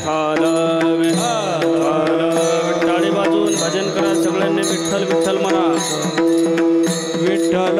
विठ्ठल विठ्ठल टाळी वाजवून भजन करा सगळ्यांनी विठ्ठल विठ्ठल म्हणा विठ्ठल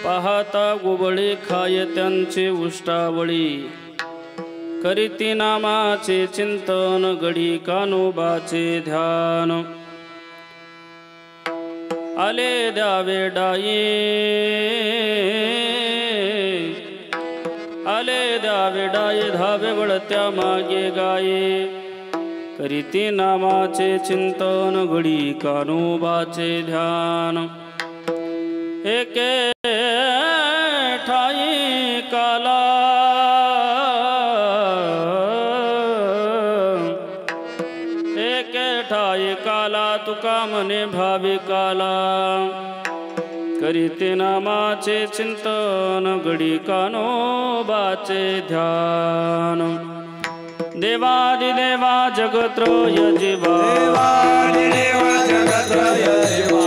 पाहता गोबळे खाय त्यांचे उष्टावळी करीती नामाचे चिंतन गडी कानोबाचे ध्यान आले द्यावे डाये आले द्यावे डाये धावे वळत्या मागे गाये करीती नामाचे चिंतन घडी कानोबाचे ध्यान एके ठाई काला एके ठाई काला तुका मने भाविकाला करीते नामाचे चिंतन घडी कानोबाचे ध्यान देवादिदेवा जगत्रय जीवा देवादिदेवा जगत्रय जीवा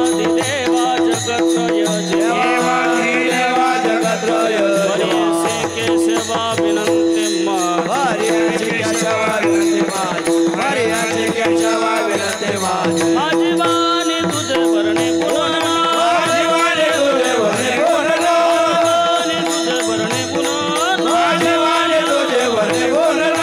देवादिदेवा जगत्रय जीवा देवादिदेवा जगत्रय हरि से केशवा विनंती मा हरि से केशवा विनंती मा हरि से केशवा विनंती मा आजीवाने तुझे वरणे पुनः आजीवाने तुझे वरणे पुनः तुझे वरणे पुनः आजीवाने तुझे वरणे पुनः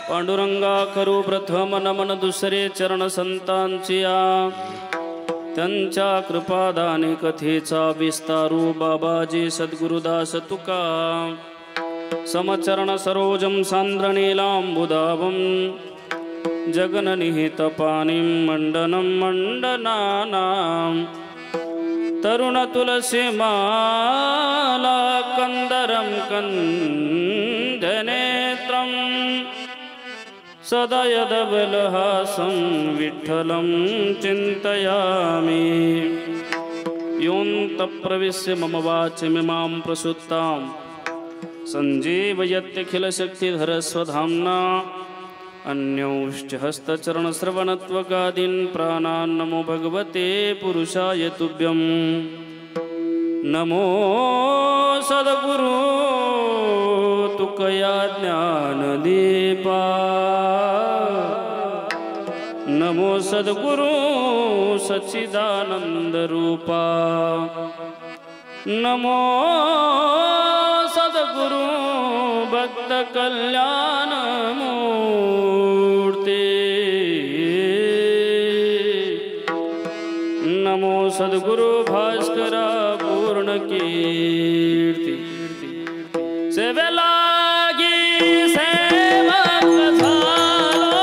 पांडुरंगा करू प्रथम नमन दुसरे चरण संतांची त्यांच्या कृपादाने कथेचा विस्तारू बाबाजी सद्गुरुदास तुका समचरण सरोजम सांद्रनीलांबुदावम जगननिहित पाणिं मंडनं मंडनानां तरुण तुलसी माला कंदरं कंदनेत्रं सदा यदबलहासं विठ्ठलं चिन्तयामि योऽन्तःप्रविश्य मम वाचमिमां प्रसुप्तां सञ्जीवयत्यखिलशक्तिधरस्वधाम्ना अन्यौश्च हस्तचरणश्रवणत्वगादीन् प्राणान् नमो भगवते पुरुषाय तुभ्यं नमो सद्गुरु तुकया ज्ञानदीपा नमो सद्गुरु सच्चिदानन्दरूपा नमो सद्गुरु भक्तकल्याणमूर्ते नमो सद्गुरु भास्करा पूर्णकीर्ति सेवेलागी सेवक झालो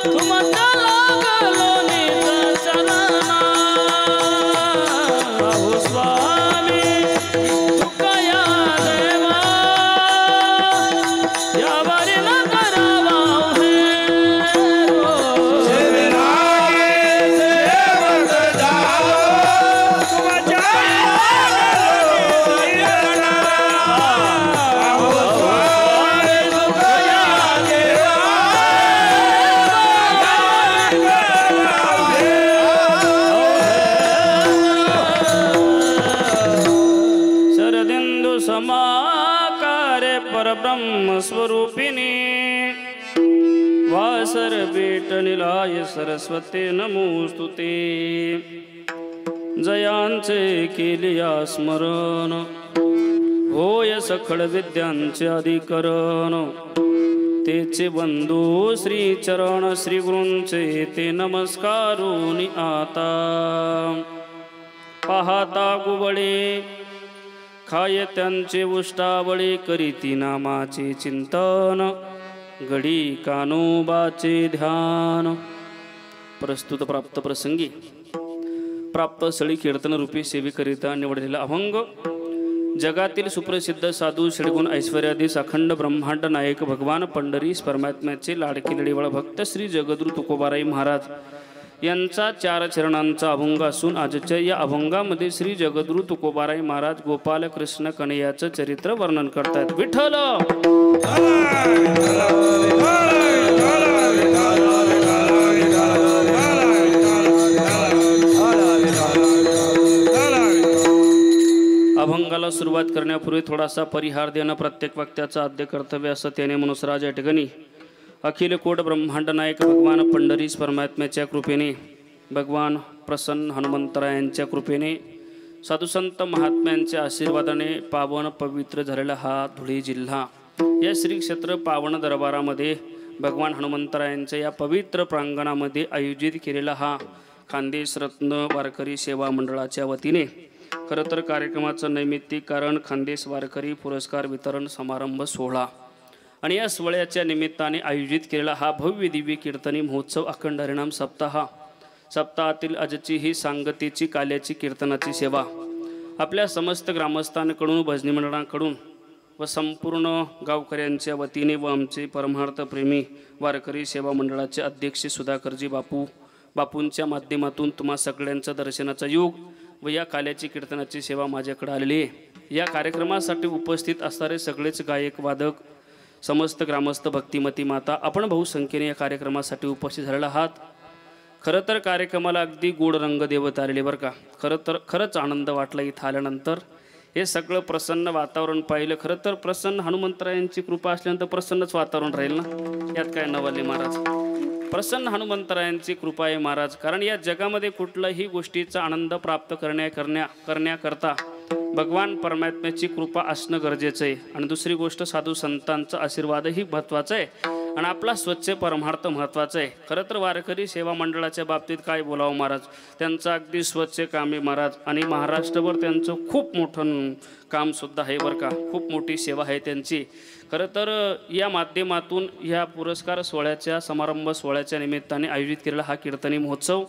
तुमच्या लागलो नित चरणा अहो स्वामी तुकया देवा यावरी न करावा हे समाकारे परब्रह्मस्वरूपिणी वासर बेटनिलाय सरस्वते नमोस्तुते जयांचे केलिया स्मरण होय सखळ विद्यांचे अधिकरण तेचे बंधू श्री चरण श्री गुरूंचे ते नमस्कारोनी आता पाहता गुबळे खाय त्यांचे उष्टावळे करीती नामाचे चिंतन घडी कानोबाचे ध्यान प्रस्तुत प्राप्त प्रसंगी प्राप्त स्थळी कीर्तन रूपी सेवेकरिता निवडलेला अभंग जगातील सुप्रसिद्ध साधू षडगुण ऐश्वर्याधीश अखंड ब्रह्मांड नायक भगवान पंढरीस परमात्म्याचे लाडके लढीवाळ भक्त श्री जगद्गुरु तुकोबाराई महाराज यांचा 4 चरणांचा अभंग असून आजच्या या अभंगामध्ये श्री जगद्गुरु तुकोबाराई महाराज गोपाल कृष्ण कन्हैयाचं चरित्र वर्णन करतात. विठ्ठल अभंगाला सुरुवात करण्यापूर्वी थोडासा परिहार देणं प्रत्येक वक्त्याचं आद्य कर्तव्य असं त्याने मनुसराज या ठिकाणी अखिल कोट ब्रह्मांड नायक भगवान पंढरीस परमात्म्याच्या कृपेने भगवान प्रसन्न हनुमंतरायांच्या कृपेने साधुसंत महात्म्यांच्या आशीर्वादाने पावन पवित्र झालेला हा धुळे जिल्हा या श्री क्षेत्र पावन दरबारामध्ये भगवान हनुमंतरायांच्या या पवित्र प्रांगणामध्ये आयोजित केलेला हा खानदेश रत्न वारकरी सेवा मंडळाच्या वतीने खरं तर कार्यक्रमाचं नैमित्तिक कारण खानदेश वारकरी पुरस्कार वितरण समारंभ सोहळा आणि या सोहळ्याच्या निमित्ताने आयोजित केलेला हा भव्य दिव्य कीर्तनी महोत्सव अखंड हरिनाम सप्ताह सप्ताहातील आजची ही सांगतेची काल्याची कीर्तनाची सेवा आपल्या समस्त ग्रामस्थांकडून भजनी मंडळांकडून व संपूर्ण गावकऱ्यांच्या वतीने व आमचे परमार्थ प्रेमी वारकरी सेवा मंडळाचे अध्यक्ष सुधाकरजी बापूंच्या माध्यमातून तुम्हा सगळ्यांचा दर्शनाचा योग व या काल्याची कीर्तनाची सेवा माझ्याकडे आलेली आहे. या कार्यक्रमासाठी उपस्थित असणारे सगळेच गायक वादक समस्त ग्रामस्थ भक्तिमती माता आपण बहुसंख्येने या कार्यक्रमासाठी उपस्थित झालेला आहात. खरं तर कार्यक्रमाला अगदी गोड रंग देवत आलेले बरं का. खरंच आनंद वाटला इथं आल्यानंतर. हे सगळं प्रसन्न वातावरण पाहिलं. खरं तर प्रसन्न हनुमंतरायांची कृपा असल्यानंतर प्रसन्नच वातावरण राहील ना. यात काय नवले महाराज प्रसन्न हनुमंतरायांची कृपा आहे महाराज. कारण या जगामध्ये कुठल्याही गोष्टीचा आनंद प्राप्त करण्याकरता भगवान परमात्म्याची कृपा असणं गरजेचं आहे. आणि दुसरी गोष्ट साधू संतांचा आशीर्वादही महत्त्वाचा आहे आणि आपला स्वच्छ परमार्थ महत्त्वाचा आहे. खरं तर वारकरी सेवा मंडळाच्या बाबतीत काय बोलावं महाराज. त्यांचं अगदी स्वच्छ काम आहे महाराज. आणि महाराष्ट्रभर त्यांचं खूप मोठं कामसुद्धा आहे बरं का. खूप मोठी सेवा आहे त्यांची. खरं तर या माध्यमातून ह्या पुरस्कार सोहळ्याच्या समारंभ सोहळ्याच्या निमित्ताने आयोजित केलेला हा कीर्तनी महोत्सव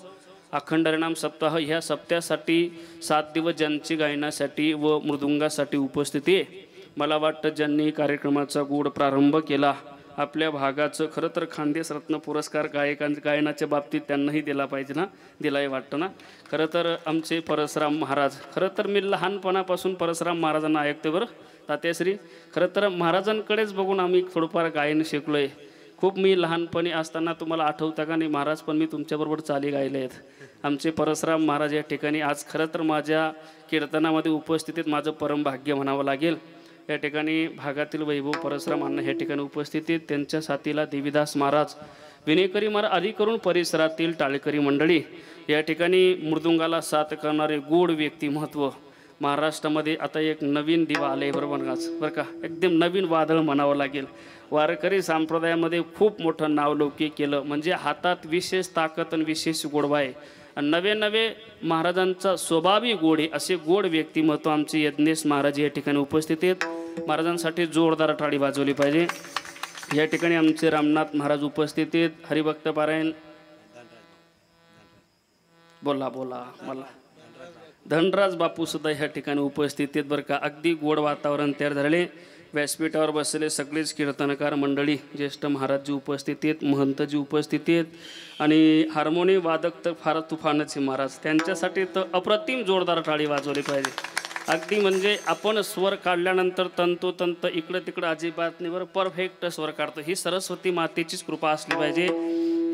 अखंड हरिनाम सप्ताह ह्या सप्त्यासाठी 7 दिवस ज्यांची गायनासाठी व मृदुंगासाठी उपस्थिती आहे. मला वाटतं ज्यांनी कार्यक्रमाचा गोड प्रारंभ केला आपल्या भागाचं खरं तर खानदेश रत्न पुरस्कार गायनाच्या बाबतीत त्यांनाही दिला पाहिजे ना. दिलाही वाटतं ना. खरं तर आमचे परसराम महाराज खरं तर मी लहानपणापासून परसराम महाराजांना ऐकते बरं तात्याश्री. खरं तर महाराजांकडेच बघून आम्ही थोडंफार गायन शिकलो आहे. खूप मी लहानपणी असताना तुम्हाला आठवतं का नाही महाराज, पण मी तुमच्याबरोबर चाली गायले आहेत आमचे परसराम महाराज या ठिकाणी. आज खरं तर माझ्या कीर्तनामध्ये उपस्थितीत माझं परम भाग्य म्हणावं लागेल. या ठिकाणी भागातील वैभव परसराम अण्णा या ठिकाणी उपस्थितीत, त्यांच्या साथीला देवीदास महाराज, विनेकरी महाराज, आदी करून परिसरातील टाळेकरी मंडळी, या ठिकाणी मृदुंगाला साथ करणारे गोड व्यक्तिमत्व. महाराष्ट्रामध्ये आता एक नवीन दिवा आले बरं का, एकदम नवीन वादळ म्हणावं लागेल. वारकरी संप्रदायामध्ये खूप मोठं नावलौकिक केलं, म्हणजे हातात विशेष ताकद आणि विशेष गोडवा आहे. आणि नवे नवे महाराजांचा स्वभावी गोड आहे, असे गोड व्यक्तिमत्व आमचे यज्ञेश महाराज या ठिकाणी उपस्थित आहेत. महाराजांसाठी जोरदार टाळी वाजवली पाहिजे. या ठिकाणी आमचे रामनाथ महाराज उपस्थित आहेत. हरिभक्त पारायण बोला मला धनराज बापू सुद्धा ह्या ठिकाणी उपस्थित आहेत बरं का. अगदी गोड वातावरण तयार झालेले. व्यासपीठावर बसलेले सगळेच कीर्तनकार मंडळी, ज्येष्ठ महाराजजी उपस्थित आहेत, महंतजी उपस्थित आहेत, आणि हार्मोनियम वादक तर फार तुफानच आहे महाराज. त्यांच्यासाठी तर अप्रतिम जोरदार टाळी वाजवली पाहिजे. अगदी म्हणजे आपण स्वर काढल्यानंतर तंतोतंत इकडं तिकडं अजिबात नाही बरं, परफेक्ट स्वर काढतो. ही सरस्वती मातेचीच कृपा असली पाहिजे.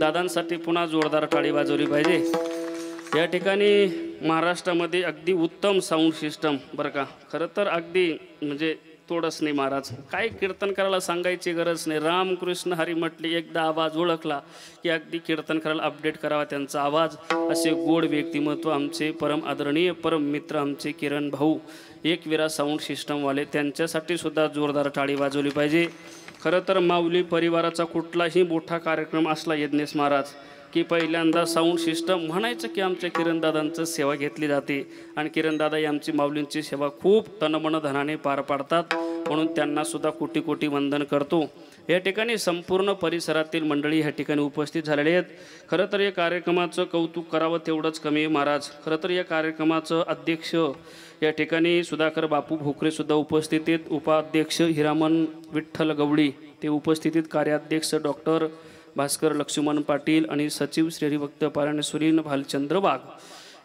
दादांसाठी पुन्हा जोरदार टाळी वाजवली पाहिजे. या ठिकाणी महाराष्ट्रामध्ये अगदी उत्तम साऊंड सिस्टम बरं का. खरं तर अगदी म्हणजे थोडंच नाही महाराज, काय कीर्तन करायला सांगायची गरज नाही. रामकृष्ण हरी म्हटले, एकदा आवाज ओळखला की अगदी कीर्तन करायला अपडेट करावा त्यांचा आवाज. असे गोड व्यक्तिमत्व आमचे परम आदरणीय परम मित्र आमचे किरण भाऊ एकविरा साऊंड सिस्टमवाले, त्यांच्यासाठी सुद्धा जोरदार टाळी वाजवली पाहिजे. खरं तर माऊली परिवाराचा कुठलाही मोठा कार्यक्रम असला यज्ञेश महाराज की पहिल्यांदा साऊंड सिस्टम म्हणायचं की आमच्या किरणदादांचं सेवा घेतली जाते. आणि किरणदादा ही आमची माऊलींची सेवा खूप तनमन धनाने पार पाडतात, म्हणून त्यांनासुद्धा कोटी कोटी वंदन करतो. या ठिकाणी संपूर्ण परिसरातील मंडळी ह्या ठिकाणी उपस्थित झालेले आहेत. खरं तर या कार्यक्रमाचं कौतुक करावं तेवढंच कमी महाराज. खरं तर या कार्यक्रमाचं अध्यक्ष या ठिकाणी सुधाकर बापू भोकरेसुद्धा उपस्थित आहेत. उपाध्यक्ष हिरामन विठ्ठल गवळी ते उपस्थित आहेत. कार्याध्यक्ष डॉक्टर भास्कर लक्ष्मण पाटील आणि सचिव श्री हरिभक्त पारायण सुरीन भालचंद्र वाघ,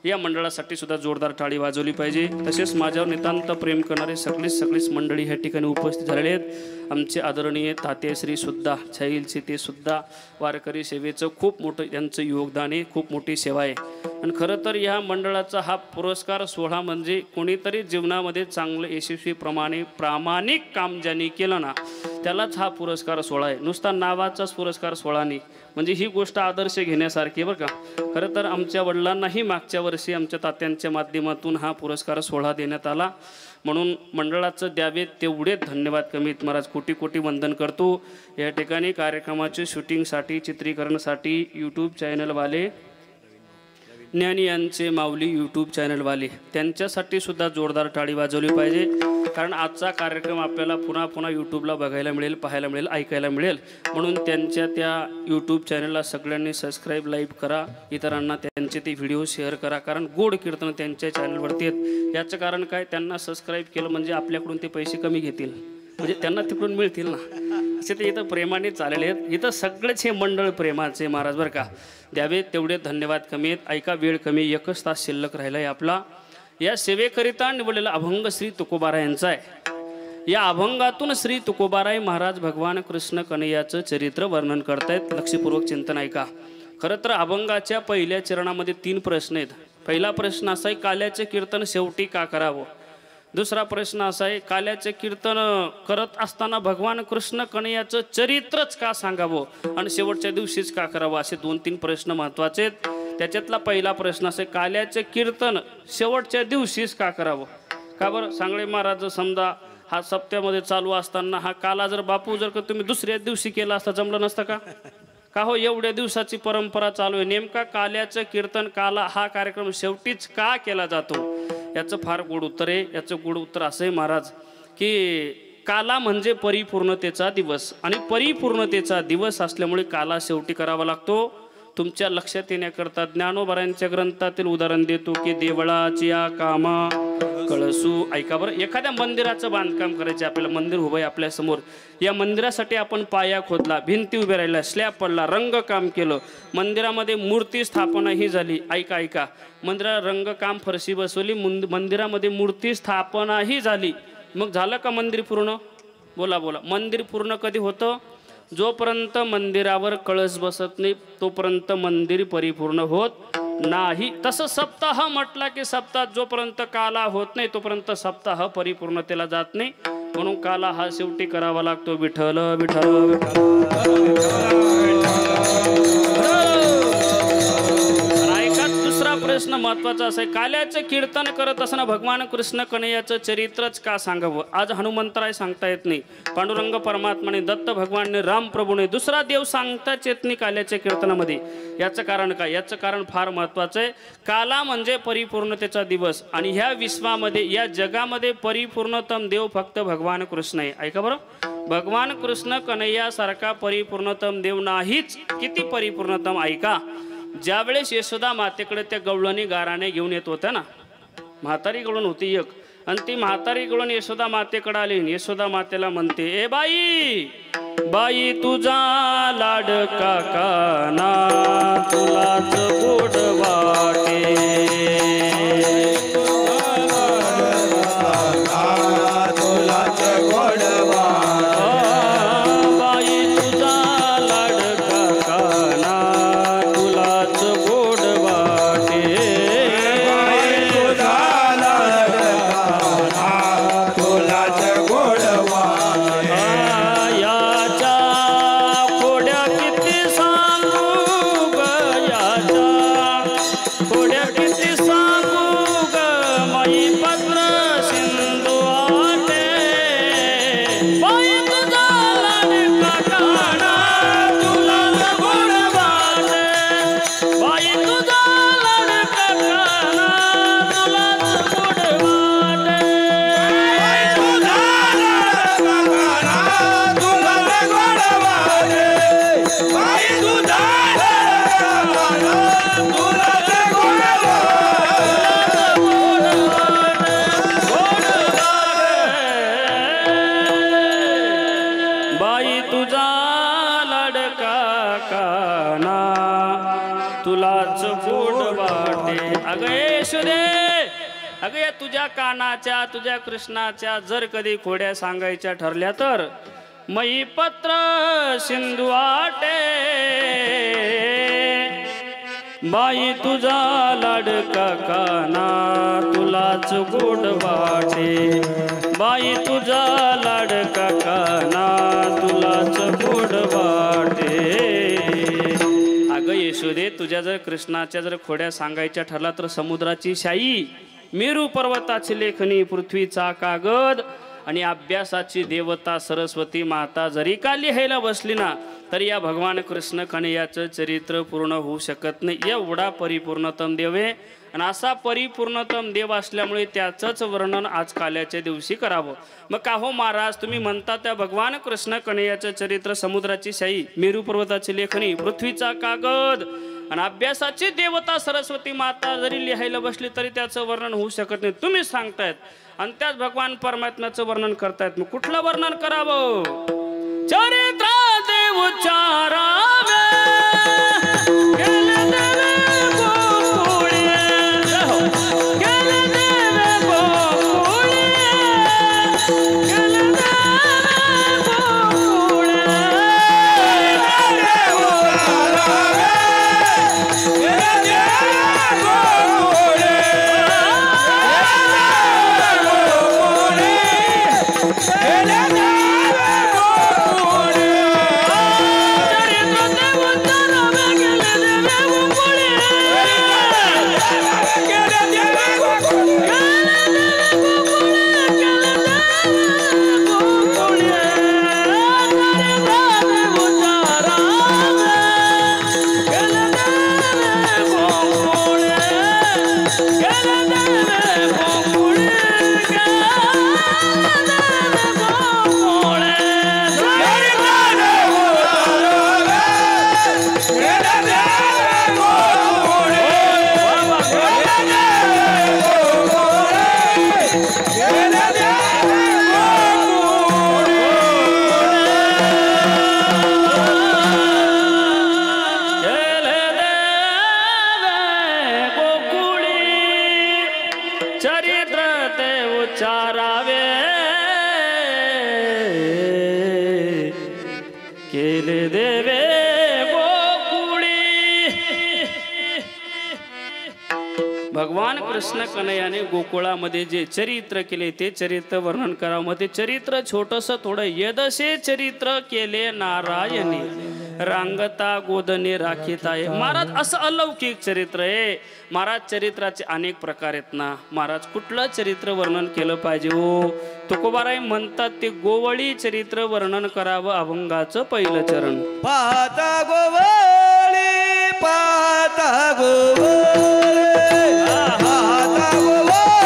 या मंडळासाठी सुद्धा जोरदार टाळी वाजवली पाहिजे. तसेच माझ्यावर नितांत प्रेम करणारे सगळीच मंडळी ह्या ठिकाणी उपस्थित झालेले आहेत. आमचे आदरणीय तात्याश्री सुद्धा छाईलचे ते सुद्धा वारकरी सेवेचं खूप मोठं यांचं योगदान आहे, खूप मोठी सेवा आहे. आणि खरं तर ह्या मंडळाचा हा पुरस्कार सोहळा म्हणजे कोणीतरी जीवनामध्ये चांगलं यशस्वीप्रमाणे प्रामाणिक काम ज्यांनी केलं ना त्यालाच हा पुरस्कार सोहळा आहे. नुसता नावाचाच पुरस्कार सोहळा नाही, म्हणजे ही गोष्ट आदर्श घेण्यासारखी आहे बरं का. खरं तर आमच्या वडिलांनाही मागच्या वर्षी आमच्या तात्यांच्या माध्यमातून हा पुरस्कार सोहळा देण्यात आला, म्हणून मंडळाचं द्यावे तेवढे धन्यवाद कमीत महाराज. कोटी कोटी वंदन करतो. या ठिकाणी कार्यक्रमाचे शूटिंगसाठी चित्रीकरणासाठी यूट्यूब चॅनलवाले ज्ञानी यांचे माऊली यूट्यूब चॅनलवाले, त्यांच्यासाठी सुद्धा जोरदार टाळी वाजवली पाहिजे. कारण आजचा कार्यक्रम आपल्याला पुन्हा पुन्हा यूट्यूबला बघायला मिळेल, पाहायला मिळेल, ऐकायला मिळेल, म्हणून त्यांच्या त्या यूट्यूब चॅनलला सगळ्यांनी सबस्क्राईब लाईक करा. इतरांना त्यांचे ते व्हिडिओ शेअर करा, कारण गोड कीर्तन त्यांच्या चॅनलवरती आहेत. याचं कारण काय, त्यांना सबस्क्राईब केलं म्हणजे आपल्याकडून ते पैसे कमी घेतील, म्हणजे त्यांना तिकडून मिळतील ना, असे ते इथं प्रेमाने चाललेले आहेत. इथं सगळेच हे मंडळ प्रेमाचे महाराज बरं का. द्यावे तेवढे धन्यवाद कमी आहेत. ऐका, वेळ कमी, 1 तास शिल्लक राहिला आहे आपला. या सेवेकरिता निवडलेला अभंग श्री तुकोबाराय यांचा आहे. या अभंगातून श्री तुकोबाराय महाराज भगवान कृष्ण कन्हैयाचं चरित्र वर्णन करतायत. लक्षपूर्वक चिंतन ऐका. खरं तर अभंगाच्या पहिल्या चरणामध्ये 3 प्रश्न आहेत. पहिला प्रश्न असा आहे, काल्याचे कीर्तन शेवटी का करावं. दुसरा प्रश्न असा आहे, काल्याचे कीर्तन करत असताना भगवान कृष्ण कन्हैयाचं चरित्रच का सांगावं आणि शेवटच्या दिवशीच का करावं. असे 2-3 प्रश्न महत्त्वाचे आहेत. त्याच्यातला पहिला प्रश्न असे, काल्याचे कीर्तन शेवटच्या दिवशीच का करावं. का बरं. सांगळे महाराज समजा हा सप्त्यामध्ये चालू असताना हा काला जर बापू जर का तुम्ही दुसऱ्या दिवशी केला असता जमलं नसतं का. का हो, एवढ्या दिवसाची परंपरा चालू आहे. नेमका काल्याचं कीर्तन काला हा कार्यक्रम शेवटीच का केला जातो, याचं फार गोड उत्तर आहे. याचं गोड उत्तर असं आहे महाराज की काला म्हणजे परिपूर्णतेचा दिवस, आणि परिपूर्णतेचा दिवस असल्यामुळे काला शेवटी करावा लागतो. तुमच्या लक्षात येण्याकरता ज्ञानोबारायांच्या ग्रंथातील उदाहरण देतो की देवळाची कामा कळसू. ऐका बरं, एखाद्या मंदिराचं बांधकाम करायचे आपल्याला, मंदिर उभं आहे आपल्यासमोर, या मंदिरासाठी आपण पाया खोदला, भिंती उभ्या राहिल्या, स्लॅब पडला, रंगकाम केलं, मंदिरामध्ये मूर्ती स्थापना ही झाली. ऐका, मंदिरात रंगकाम, फरशी बसवली, मंदिरामध्ये मूर्ती स्थापना ही झाली. मग झालं का मंदिर पूर्ण. बोला. मंदिर पूर्ण कधी होतं, जोपर्यंत मंदिरावर कळस बसत नाही तोपर्यंत मंदिर परिपूर्ण होत नाही. तसं सप्ताह म्हटला की सप्ताह जोपर्यंत काला होत नाही तोपर्यंत सप्ताह परिपूर्णतेला जात नाही. म्हणून काला हा शेवटी करावा लागतो. विठ्ठल विठ्ठल दुसरा प्रश्न महत्वाचा असा आहे, काल्याचं कीर्तन करत असताना भगवान कृष्ण कन्हैयाचं चरित्रच का सांगावं. आज हनुमंतराय सांगता येत नाही, पांडुरंग परमात्माने, दत्त भगवानने, राम प्रभूने, दुसरा देव सांगताच येत नाही काल्याच्या कीर्तनामध्ये. याचं कारण काय? याचं कारण फार महत्वाचं आहे. काला म्हणजे परिपूर्णतेचा दिवस आणि ह्या विश्वामध्ये या जगामध्ये परिपूर्णतम देव फक्त भगवान कृष्ण आहे. ऐका बरं, भगवान कृष्ण कन्हैयासारखा परिपूर्णतम देव नाहीच. किती परिपूर्णतम ऐका. ज्यावेळेस यशोदा मातेकडे त्या गवळणी गाराने घेऊन येत होत्या ना, म्हातारी गवळण होती एक, आणि ती म्हातारी गवळण यशोदा मातेकडे आली. यशोदा मातेला म्हणते, ए बाई बाई तुझा लाडका काना तुलाच गोड वाटे, तुलाच गोड अगं या तुझ्या कानाच्या तुझ्या कृष्णाच्या जर कधी खोड्या सांगायच्या ठरल्या तर मई पत्र सिंधू आटे, बाई तुझा लाडका काना तुलाच गोड वाटे, बाई तुझा लाडका काना तुलाच गोड वाटे. अगं यशोदे, तुझ्या जर कृष्णाच्या जर खोड्या सांगायच्या ठरला तर समुद्राची शाई, मेरू पर्वताची लेखणी, पृथ्वीचा कागद आणि अभ्यासाची देवता सरस्वती माता जरी का लिहायला बसली ना तरी या भगवान कृष्ण कन्हैयाचं चरित्र पूर्ण होऊ शकत नाही. एवढा परिपूर्णतम देव आहे आणि असा परिपूर्णतम देव असल्यामुळे त्याचंच वर्णन आज काल्याच्या दिवशी करावं. मग का हो महाराज, तुम्ही म्हणता त्या भगवान कृष्ण कन्हैयाचं चरित्र समुद्राची शाई, मेरू पर्वताची लेखणी, पृथ्वीचा कागद आणि अभ्यासाची देवता सरस्वती माता जरी लिहायला बसली तरी त्याचं वर्णन होऊ शकत नाही. तुम्ही सांगतायत आणि त्याच भगवान परमात्म्याचं वर्णन करतायत. मग कुठलं वर्णन करावं? चरित्र देव उच्चारावे गेले देवे गोकुळे, गेले देवे गोकुळे, गेले देवे गोकुळे, चरित्र देव उच्चारावे भगवान कृष्ण कन्हैयाने गोकुळामध्ये जे चरित्र केले ते चरित्र वर्णन करावं. मग ते चरित्र छोटंसं थोडं यदसे चरित्र केले नारायणी रांगता गोदने राखीत आहे. महाराज असं अलौकिक चरित्र आहे. महाराज चरित्राचे अनेक प्रकार आहेत ना. महाराज कुठलं चरित्र वर्णन केलं पाहिजे हो. तुकोबाराय म्हणतात ते गोवळी चरित्र वर्णन करावं अभंगाचं पहिलं चरण. पाहता गोवळी पाहता गोवळी पाहता गोवळी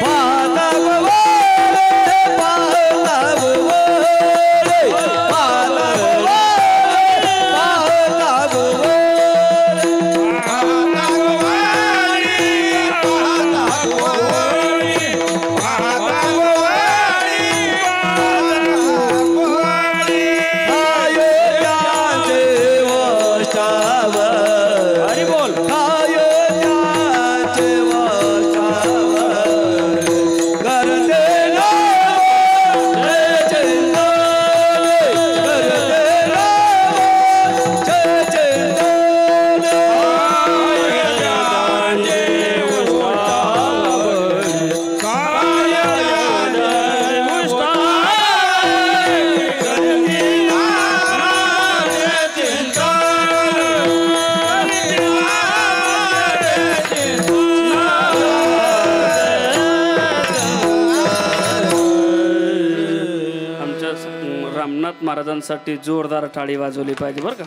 पाहता गोवळी महाराजांसाठी जोरदार टाळी वाजवली पाहिजे बरं का.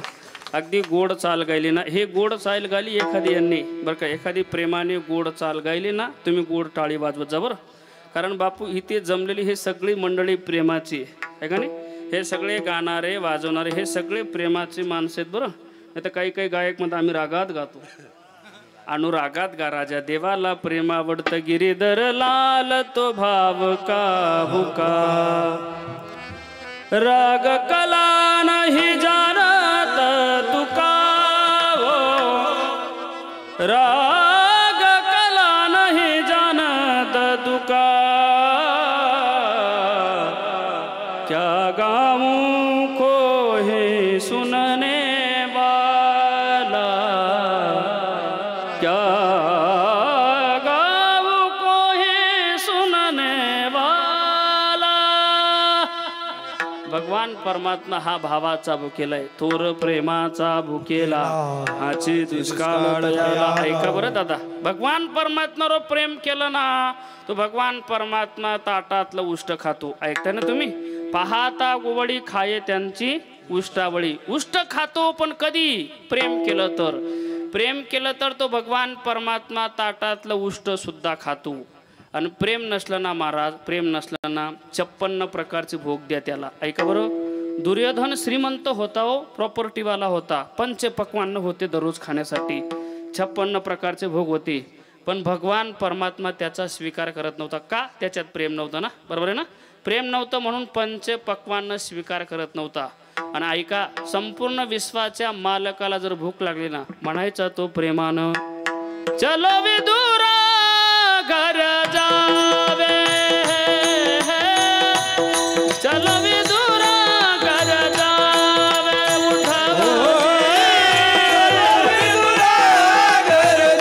अगदी गोड चाल गायली ना. हे गोड चाल गायली एखादी यांनी बरं का. एखादी प्रेमाने गोड चाल गायली ना तुम्ही गोड टाळी वाजवत जा बरं. कारण बापू इथे जमलेली हे सगळी मंडळी प्रेमाची आहे का नाही. हे सगळे गाणारे वाजवणारे हे सगळे प्रेमाची माणसं आहेत बरं. नाही तर काही काही गायक म्हणतात आम्ही रागात गातो. अनुरागात गा राजा देवाला प्रेम आवडतं गिरीधर लाल तो भाव का भुका राग कला नहीं जानत तुका हो राग कला नहीं जानत तुका क्या गाऊं को है सुनने वाला क्या गाऊं को है सुनने भगवान परमात्मा हा भावाचा भुकेलाय थोर प्रेमाचा भुकेला हाची दुष्काळ ऐका बरं दादा. भगवान परमात्म्यावर प्रेम केलं ना तो भगवान परमात्मा ताटातलं उष्ट खातो. ऐकताय ना तुम्ही. पाहता गोवळी खाये त्यांची उष्टावळी. उष्ट खातो पण कधी प्रेम केलं तर. प्रेम केलं तर तो भगवान परमात्मा ताटातलं उष्ट सुद्धा खातो. आणि प्रेम नसलं ना महाराज प्रेम नसलं ना 56 प्रकारचे भोग द्या त्याला. ऐका बरं. दुर्योधन श्रीमंत होता हो प्रॉपर्टीवाला होता. पंचपक्वान्न होते दररोज खाण्यासाठी. 56 प्रकारचे भोग होते. पण भगवान परमात्मा त्याचा स्वीकार करत नव्हता. का? त्याच्यात प्रेम नव्हतं ना. बरोबर आहे ना. प्रेम नव्हतं म्हणून पंचपक्वान्न स्वीकार करत नव्हता. आणि ऐका संपूर्ण विश्वाच्या मालकाला जर भूक लागली ना म्हणायचा तो प्रेमानं चलो विदुरा घर जावे चलो विदुरा घर जावे चलो विदुरा घर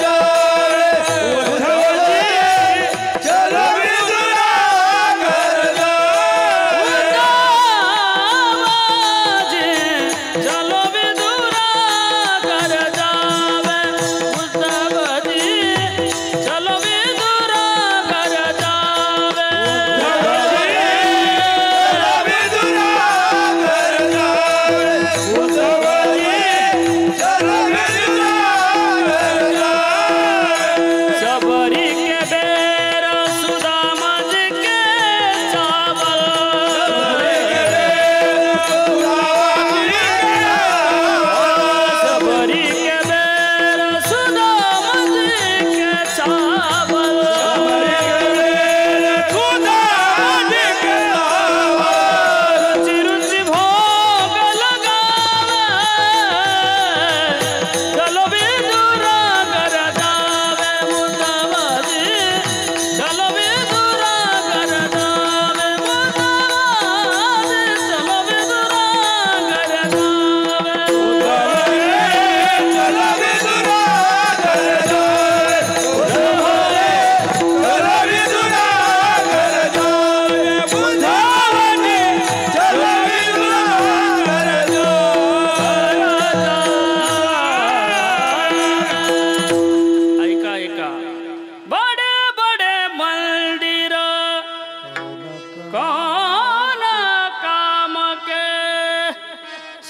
चलो विदुरा घर जावे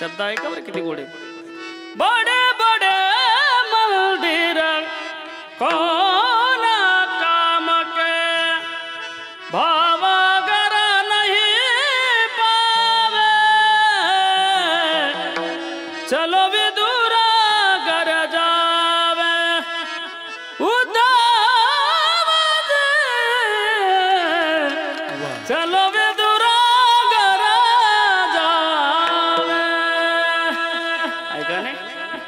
शब्द ऐका बरं किती गोडे. बडे बडे मंदिर कोण काम के भावगर नहीं पावे चलो विदुर घर जावे उदाव दे चलो विदुर घर जावे. ऐका नाही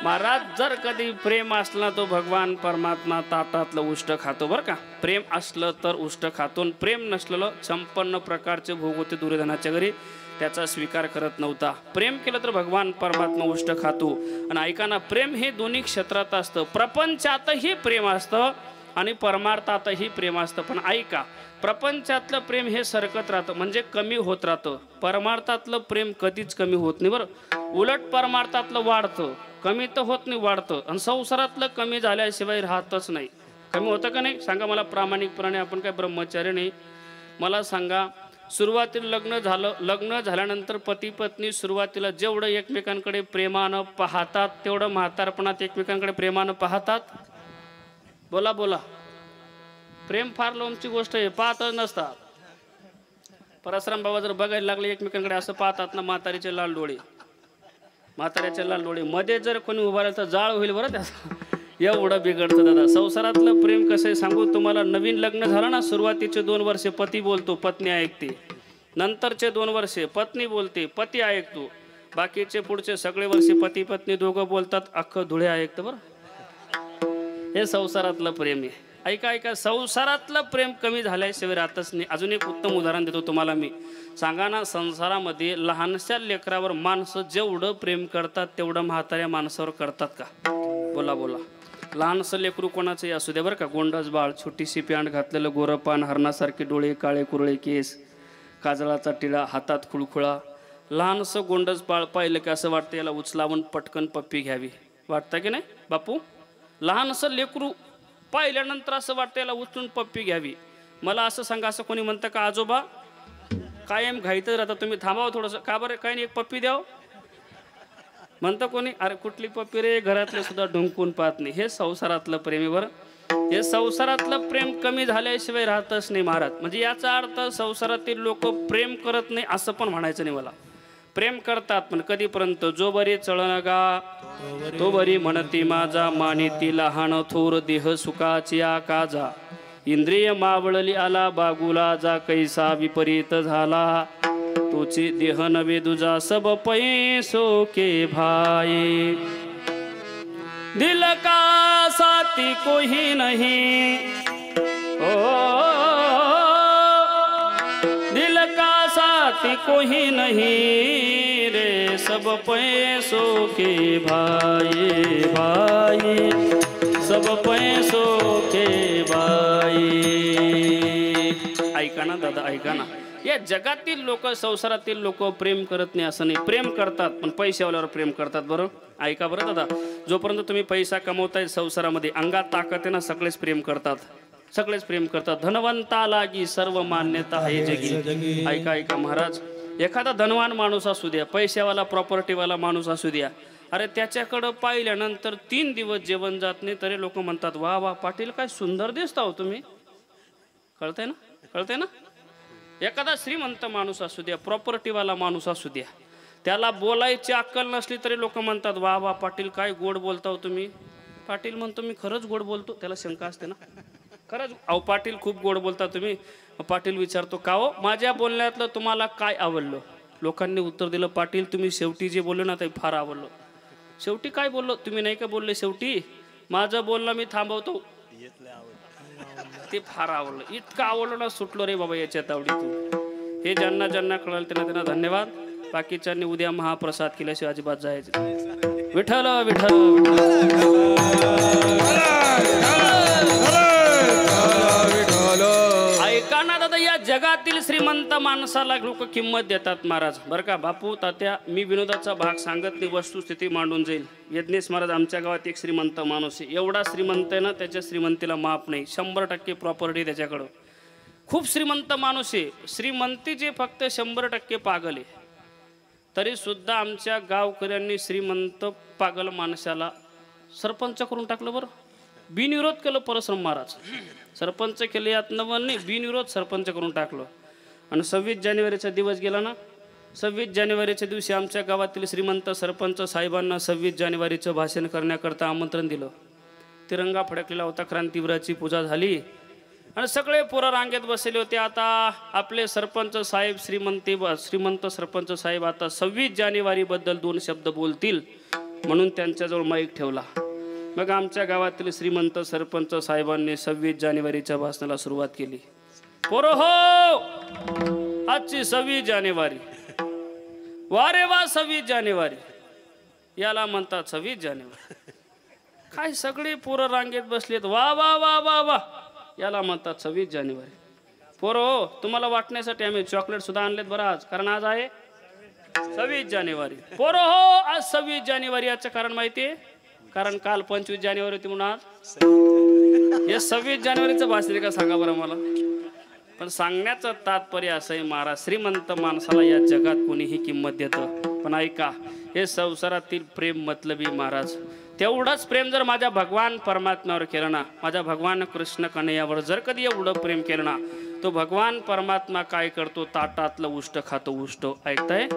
महाराज, जर कधी प्रेम असला तो भगवान परमात्मा ताटातलं उष्ट खातो बरं का. प्रेम असलं तर उष्ट खातो, प्रेम नसलेलं संपन्न प्रकारचे भोग होते दुर्योधनाच्या घरी, त्याचा स्वीकार करत नव्हता. प्रेम केलं तर भगवान परमात्मा उष्ट खातो. आणि ऐका ना, प्रेम हे दोन्ही क्षेत्रात असतं. प्रपंचातही प्रेम असतं आणि परमार्थातही प्रेम असतं. पण ऐका, प्रपंचातलं प्रेम हे सरकत राहतं, म्हणजे कमी होत राहतं. परमार्थातलं प्रेम कधीच कमी होत नाही बरं. उलट परमार्थातलं वाढतं, कमी तर होत नाही, वाढतं. आणि संसारातलं कमी झाल्याशिवाय राहतच नाही. कमी होतं का नाही सांगा मला प्रामाणिकपणे. आपण काय ब्रह्मचारी नाही. मला सांगा, सुरुवातीला लग्न झाल्यानंतर पती पत्नी सुरुवातीला जेवढं एकमेकांकडे प्रेमानं पाहतात तेवढं म्हातारपणात एकमेकांकडे प्रेमानं पाहतात. बोला बोला. प्रेम फार लोमची गोष्ट आहे, पाहतच नसतात. परसराम बाबा जर बघायला लागले एकमेकांकडे असं पाहतात ना, म्हातारीचे लाल डोळे, म्हाताऱ्याचे लाल डोळे, मध्ये जर कोणी उभा राहिलं तर जाळ होईल बरं त्याचं. एवढं बिघडतं दादा. संसारातलं प्रेम कसं आहे सांगू तुम्हाला. नवीन लग्न झालं ना, सुरुवातीचे 2 वर्षे पती बोलतो, पत्नी ऐकते. नंतरचे 2 वर्षे पत्नी बोलते, पती ऐकतो. बाकीचे पुढचे सगळे वर्षे पती पत्नी दोघं बोलतात, अख्खं धुळे ऐकतं बरं. हे संसारातलं प्रेम आहे. ऐका ऐका, संसारातलं प्रेम कमी झाल्याशिवाय राहतच नाही. अजून एक उत्तम उदाहरण देतो तुम्हाला मी. सांगा ना, संसारामध्ये लहानशा लेकरावर माणसं जेवढं प्रेम करतात तेवढं म्हाताऱ्या माणसावर करतात का? बोला बोला. लहानसं लेकरू कोणाचंही असू द्या बरं का, गोंडस बाळ, छोटीशी पॅन्ट घातलेलं, गोरपान, हरणासारखे डोळे, काळे कुरळे केस, काजळाचा टिळा, हातात खुळखुळा, लहानसं गोंडस बाळ पाहिलं की असं वाटतं याला उचलावून पटकन पप्पी घ्यावी. वाटतं की नाही बापू? लहानसं लेकरू पाहिल्यानंतर असं वाटतं याला उचलून पप्पी घ्यावी. मला असं सांगा, असं कोणी म्हणतं का आजोबा कायम घाईतच राहता तुम्ही, थांबावं थोडंसं, का बरं काही नाही एक पप्पी द्याव म्हणतं कोणी. अरे कुठली पप्पी रे, घरातले सुद्धा ढुंकून पाहत नाही. हे संसारातलं प्रेम आहे बरं. हे संसारातलं प्रेम कमी झाल्याशिवाय राहतच नाही महाराज. म्हणजे याचा अर्थ संसारातील लोक प्रेम करत नाही असं पण म्हणायचं नाही मला. प्रेम करतात पण कधीपर्यंत, जो बरी चळणगा तो बरी म्हणती माझा, मानिती लहान थोर देह सुखाची आकाजा, इंद्रिय मावळली आला बागुला जा, कैसा विपरीत झाला तोची देह नवे दुजा, सब पैसो के भाई, दिल का साथी कोई नहीं, ओ दिल का साथी कोई नहीं रे, सब पैसों के भाई भाई, सब पैसों के भाई. ऐका ना दादा, ऐका ना, या जगातील लोक, संसारातील लोक प्रेम करत नाही असं नाही. प्रेम करतात पण पैशावाल्यावर प्रेम करतात बरं. ऐका बरं दादा, जोपर्यंत तुम्ही पैसा कमवताय संसारामध्ये, अंगात ताकद आहे ना, सगळेच प्रेम करतात, सगळेच प्रेम करतात. धनवंता लागी सर्व मान्यता आहे जगी. ऐका ऐका महाराज, एखादा धनवान माणूस असू द्या, पैशावाला प्रॉपर्टीवाला माणूस असू द्या, अरे त्याच्याकडं पाहिल्यानंतर 3 दिवस जेवण जात नाही तरी लोक म्हणतात वा वा पाटील काय सुंदर दिसता हो तुम्ही. कळतंय ना, कळतंय ना. एखादा श्रीमंत माणूस असू द्या, प्रॉपर्टीवाला माणूस असू द्या, त्याला बोलायची अक्कल नसली तरी लोक म्हणतात वा वा पाटील काय गोड बोलता हो तुम्ही. पाटील म्हणतो मी खरंच गोड बोलतो, त्याला शंका असते ना, खरंच अहो पाटील खूप गोड बोलता तुम्ही. पाटील विचारतो का हो माझ्या बोलण्यातलं तुम्हाला काय आवडलं. लोकांनी उत्तर दिलं पाटील तुम्ही शेवटी जे बोलले ना ते फार आवडलं. शेवटी काय बोललो तुम्ही, नाही का बोलले शेवटी माझं बोलणं मी थांबवतो ते फार आवडलं. इतकं आवडलं ना, सुटलो रे बाबा याच्यात आवडीतून. हे ज्यांना ज्यांना कळलं त्यांना धन्यवाद. बाकीच्यांनी उद्या महाप्रसाद केल्याशिवाय अजिबात जायचं. विठ्ठल विठ्ठल. ऐका ना दादा, या जगातील श्रीमंत माणसाला लोक किंमत देतात महाराज बरं का. बापू तात्या मी विनोदाचा भाग सांगत नाही, वस्तुस्थिती मांडून जाईल. यज्ञेश महाराज आमच्या गावात एक श्रीमंत माणूस आहे, एवढा श्रीमंत आहे ना त्याच्या श्रीमंतीला माप नाही. 100% प्रॉपर्टी त्याच्याकडं, खूप श्रीमंत माणूस आहे. श्रीमंतीचे फक्त 100% पागल आहे. तरी सुद्धा आमच्या गावकऱ्यांनी श्रीमंत पागल माणसाला सरपंच करून टाकलं बरं. बिनविरोध केलं परशुराम महाराज. सरपंच केले यात नवल नाही, बिनविरोध सरपंच करून टाकलं. आणि 26 जानेवारीचा दिवस गेला ना. 26 जानेवारीच्या दिवशी आमच्या गावातील श्रीमंत सरपंच साहेबांना 26 जानेवारीचं भाषण करण्याकरता आमंत्रण दिलं. तिरंगा फडकलेला होता, क्रांतीवीराची पूजा झाली आणि सगळे पोरं रांगेत बसलेले होते. आता आपले सरपंच साहेब श्रीमंत सरपंच साहेब आता 26 जानेवारीबद्दल 2 शब्द बोलतील म्हणून त्यांच्याजवळ माईक ठेवला. मग आमच्या गावातील श्रीमंत सरपंच साहेबांनी 26 जानेवारीच्या भाषणाला सुरुवात केली. पोरं हो, आजची 26 जानेवारी, वारे वा 26 जानेवारी, याला म्हणतात 26 जानेवारी. काय सगळे पोरं रांगेत बसलेत, वा वा वा वा वा, याला म्हणतात 26 जानेवारी. पोरं हो, तुम्हाला वाटण्यासाठी आम्ही चॉकलेट सुद्धा आणलेत बरं आज, कारण आज आहे 26 जानेवारी. पोरं हो, आज 26 जानेवारी याचं कारण माहिती आहे? कारण काल 25 जानेवारी होती म्हणून आज हे 26 जानेवारीचं भाषण का सांगा बरं मला. पण सांगण्याचं तात्पर्य असं आहे, महाराज श्रीमंत माणसाला या जगात कोणीही किंमत देतं, पण ऐका, हे संसारातील प्रेम मतलबी महाराज. तेवढंच प्रेम जर माझ्या भगवान परमात्म्यावर केलं ना, माझ्या भगवान कृष्ण कन्हैयावर जर कधी एवढं प्रेम केलं ना, तो भगवान परमात्मा काय करतो, ताटातलं उष्ट खातो उष्ट. ऐकताय?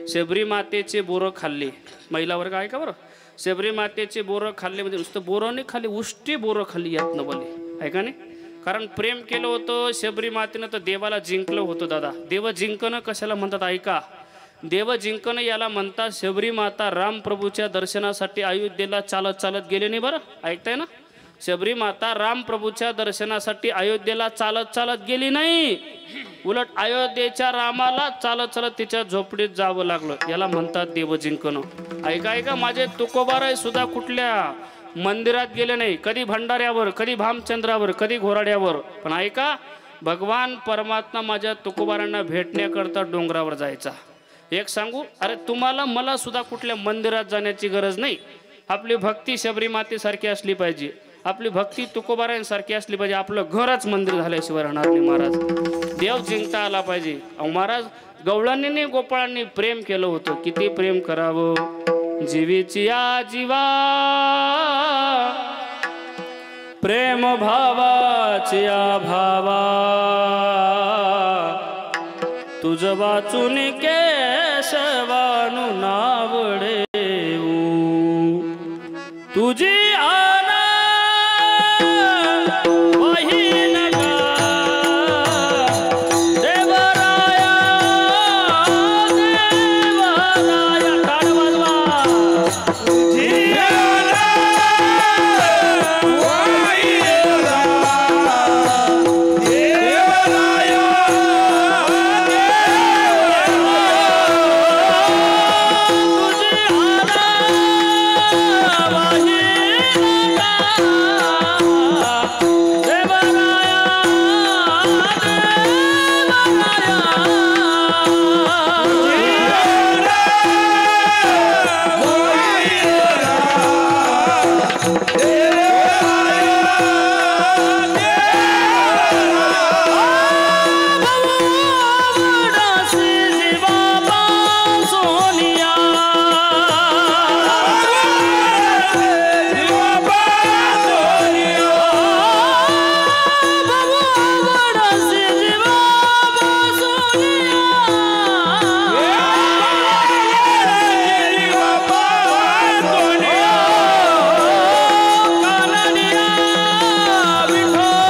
शबरी मातेचे बोरं खाल्ले, महिला वर्ग ऐका बरं, शबरी मातेचे बोरं खाल्ले म्हणजे नुसतं बोरं नाही खाल्ली, उष्टी बोरं खाल्ली यात न बोले. ऐका नाही, कारण प्रेम केलं होतं शबरी मातेनं तर देवाला जिंकलं होतं. दादा, देव जिंकणं कशाला म्हणतात ऐका, देव जिंकणं याला म्हणतात. शबरी माता रामप्रभूच्या दर्शनासाठी अयोध्येला चालत चालत गेले नाही बरं. ऐकताय ना, शबरी माता रामप्रभूच्या दर्शनासाठी अयोध्येला चालत चालत गेली नाही, उलट अयोध्येच्या रामाला चालत चालत तिच्या झोपडीत जावं लागलं, याला म्हणतात देव जिंकणं. ऐका ऐका, माझे तुकोबाराय सुद्धा कुठल्या मंदिरात गेले नाही, कधी भंडाऱ्यावर, कधी भामचंद्रावर, कधी घोराड्यावर, पण ऐका, भगवान परमात्मा माझ्या तुकोबारांना भेटण्याकरता डोंगरावर जायचा. एक सांगू, अरे तुम्हाला मला सुद्धा कुठल्या मंदिरात जाण्याची गरज नाही. आपली भक्ती शबरी मातेसारखी असली पाहिजे, आपली भक्ती तुकोबारांसारखी असली पाहिजे. आपलं घरच मंदिर झाल्याशिवाय राहणार नाही महाराज. देव जिंकता आला पाहिजे. अहो महाराज, गवळांनी नाही गोपाळांनी प्रेम केलं होतं. किती प्रेम करावं, जीवीची या जीवा, प्रेम भावाची या भावा, तुझ वाचून केशवानु नावडे, तुझी विठो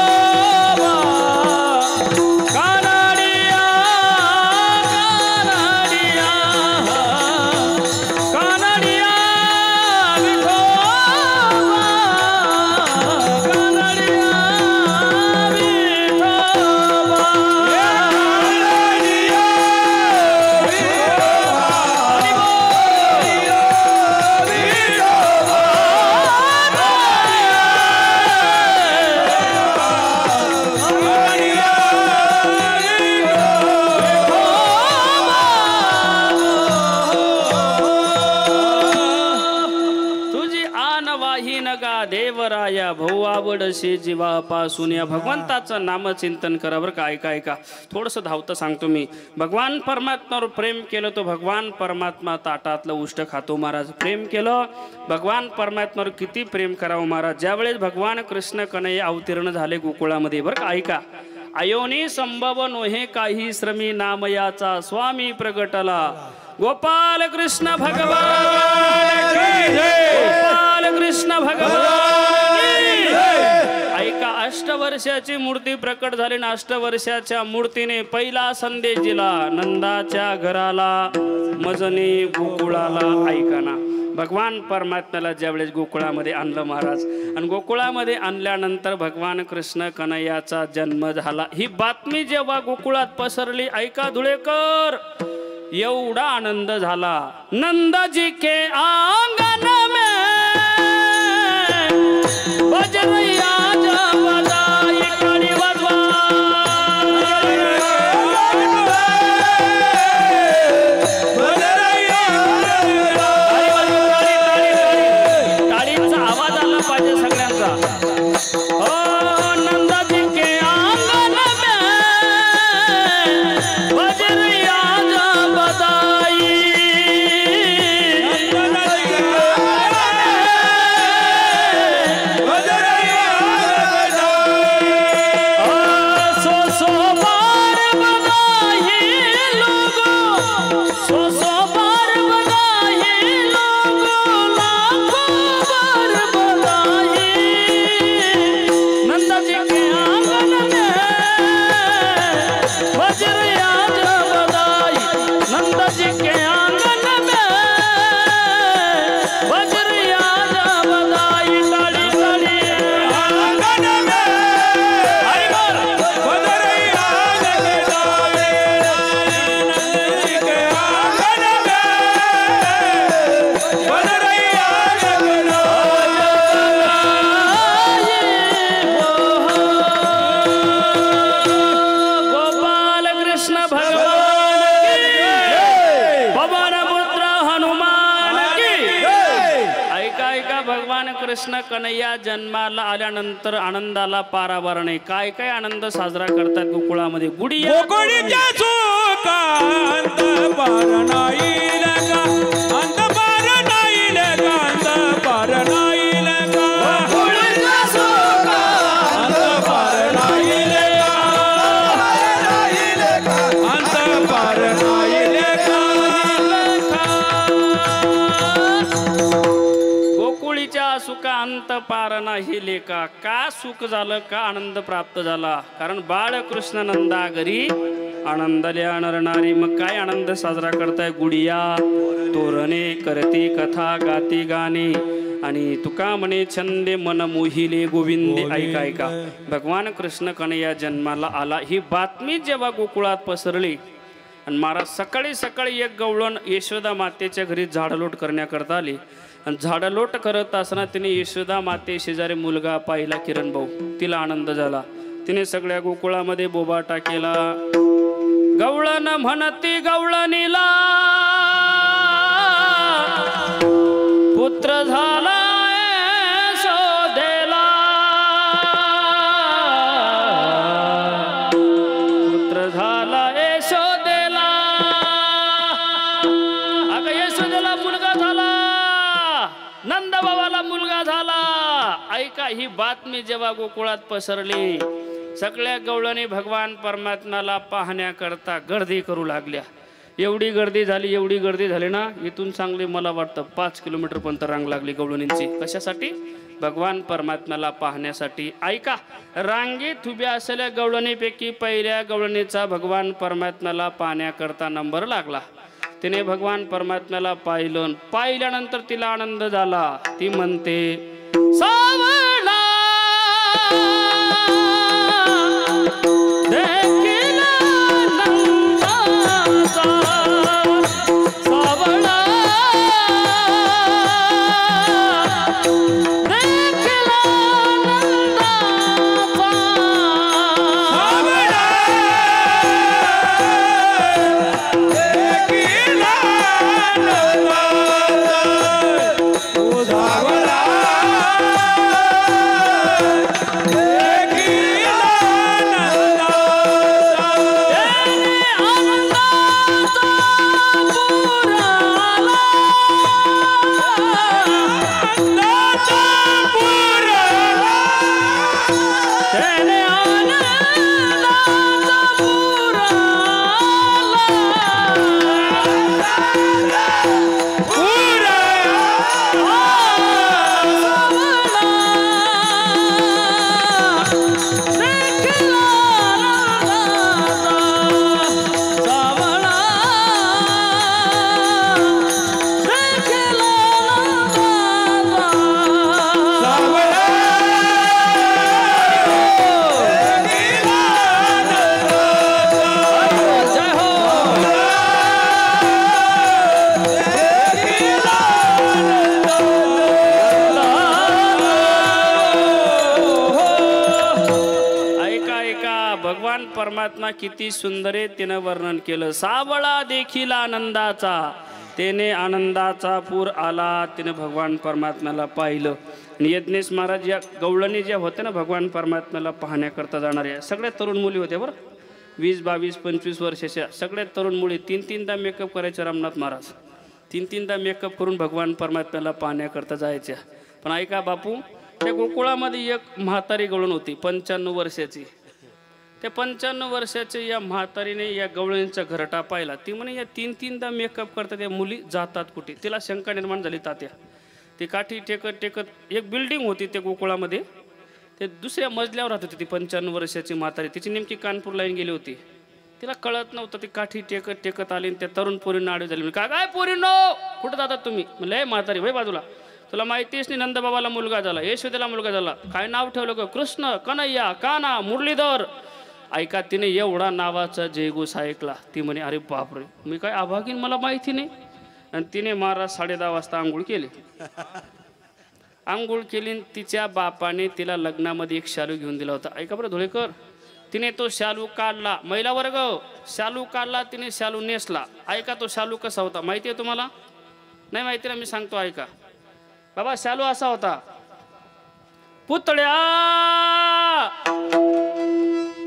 आवडसे जीवापासून या भगवंताचं नामचिंतन करा बरं का. ऐका ऐका थोडंसं धावतं सांगतो मी. भगवान परमात्म्यावर प्रेम केलं तो भगवान परमात्मा ताटातलं उष्ट खातो महाराज. प्रेम केलं भगवान परमात्म्यावर किती प्रेम करावं महाराज. ज्यावेळेस भगवान कृष्ण कन्हैया अवतीर्ण झाले गोकुळामध्ये बरं का. ऐका अयोनी संभव नोहे काही श्रमी नामयाचा स्वामी प्रगटला. गोपाल कृष्ण भगवान गोपाल कृष्ण भगवान. ऐका 8 वर्षाची मूर्ती प्रकट झाली ना 8 वर्षाच्या मूर्तीने पहिला संदेश दिला नंदाच्या घराला मजने गोकुळाला. ऐका ना भगवान परमात्म्याला ज्यावेळेस गोकुळामध्ये आणलं महाराज आणि गोकुळामध्ये आणल्यानंतर भगवान कृष्ण कन्हैयाचा जन्म झाला. ही बातमी जेव्हा गोकुळात पसरली ऐका धुळेकर एवढा आनंद झाला. नंदजी के आंगन में बजरैया बजाई कड़ी बजवा. टाळीचा आवाज आला पाहिजे सगळ्यांचा. ओ नंदजी के आंगन में बजरैया बजाई. कृष्ण कन्हैया जन्माला आल्यानंतर आनंदाला पारावार नाही. काय काय आनंद साजरा करतात गोकुळामध्ये. गुडिया गोकुळीच्या सुखांत पार नाही लगा अंत पार नाही लगा अंत पार नाही लगा. गोकुळीच्या सुखांत पार नाही लगा अंत पार नाही लगा. गोकुळीच्या सुखा अंत पार नाही लेका. का सुख झालं का आनंद प्राप्त झाला. कारण बाळकृष्ण नंदा घरी आनंदल्या नरणारी. मग काय आनंद साजरा करताय. गुडिया तोरणे करती कथा गाती गाणे आणि तुका म्हणे छंदे मन मोहिले गोविंदे. ऐका ऐका भगवान कृष्ण कन्हैया जन्माला आला ही बातमी जेव्हा गोकुळात पसरली आणि महाराज सकाळी सकाळी एक गवळण यशोदा मातेच्या घरी झाडलोट करण्याकरता आली आणि झाडलोट करत असताना तिने यशोदा माते शेजारी मुलगा पाहिला किरण भाऊ. तिला आनंद झाला. तिने सगळ्या गोकुळामध्ये बोबाटा केला. गवळण म्हणती गवळणीला पुत्र झाला यशोदेला. पुत्र झाला यशोदेला. अगं यशोदेला मुलगा झाला नंद बाबाला मुलगा झाला. ऐका ही बातमी जेव्हा गोकुळात पसरली सगळ्या गवळणी भगवान परमात्म्याला पाहण्याकरता गर्दी करू लागल्या. एवढी गर्दी झाली ना इथून चांगली मला वाटतं 5 किलोमीटर पर्यंत रांग लागली गवळणींची. कशासाठी. भगवान परमात्म्याला पाहण्यासाठी. ऐका रांगेत उभ्या असलेल्या गवळणीपैकी पहिल्या गवळणीचा भगवान परमात्म्याला पाहण्याकरता नंबर लागला. तिने भगवान परमात्म्याला पाहिलं. पाहिल्यानंतर तिला आनंद झाला. ती म्हणते सावळा देखिला नंदाचा सावळा देखिला नंदाचा सावळा परमात्मा किती सुंदर आहे तिनं वर्णन केलं. सावळा देखील आनंदाचा, तेने आनंदाचा पूर आला. तिने भगवान परमात्म्याला पाहिलं. आणि यज्ञेश महाराज या गवळणी ज्या होत्या ना भगवान परमात्म्याला पाहण्याकरता जाणाऱ्या सगळ्या तरुण मुली होत्या बरं, 20, 22, 25 वर्षाच्या सगळ्या तरुण मुली. 3-3दा मेकअप करायचे रामनाथ महाराज. 3-3दा मेकअप करून भगवान परमात्म्याला पाहण्याकरता जायच्या. पण ऐका बापू, त्या गोकुळामध्ये एक म्हातारी गवळण होती 95 वर्षाची. त्या 95 वर्षाच्या या म्हातारीने या गवळणीचा घरटा पाहिला. ती म्हणे या 3-3दा मेकअप करतात या मुली जातात कुठे. तिला शंका निर्माण झाली. तात्या ती काठी टेकत टेकत एक बिल्डिंग होती त्या गोकुळामध्ये, ते दुसऱ्या मजल्यावर राहत होती ती 95 वर्षाची म्हातारी. तिची नेमकी कानपूर लाईन गेली होती. तिला कळत नव्हतं. ती काठी टेकत टेकत आली आणि त्या तरुण पोरींना आडवी झाली. काय पोरींनो कुठं जातात तुम्ही? म्हणलं म्हातारी वय बाजूला, तुला माहितीच नाही नंदबाबाला मुलगा झाला, यशोदेला मुलगा झाला. काय नाव ठेवलं ग? कृष्ण, कन्हैया, कान्हा, मुरलीधर. ऐका, तिने एवढा नावाचा जयघोष ऐकला. ती म्हणे अरे बापरे, मी काय अभागीन, मला माहिती नाही. आणि तिने महाराज 10:30 वाजता आंघोळ केली. आंघोळ केली. तिच्या बापाने तिला लग्नामध्ये एक शालू घेऊन दिला होता. ऐका बरं धुळेकर, तिने तो शालू काढला. महिला वर्ग, शालू काढला, तिने शालू नेसला. ऐका तो शालू कसा होता माहिती आहे तुम्हाला? नाही माहिती ना, मी सांगतो ऐका. बाबा शालू असा होता. पुतळ्या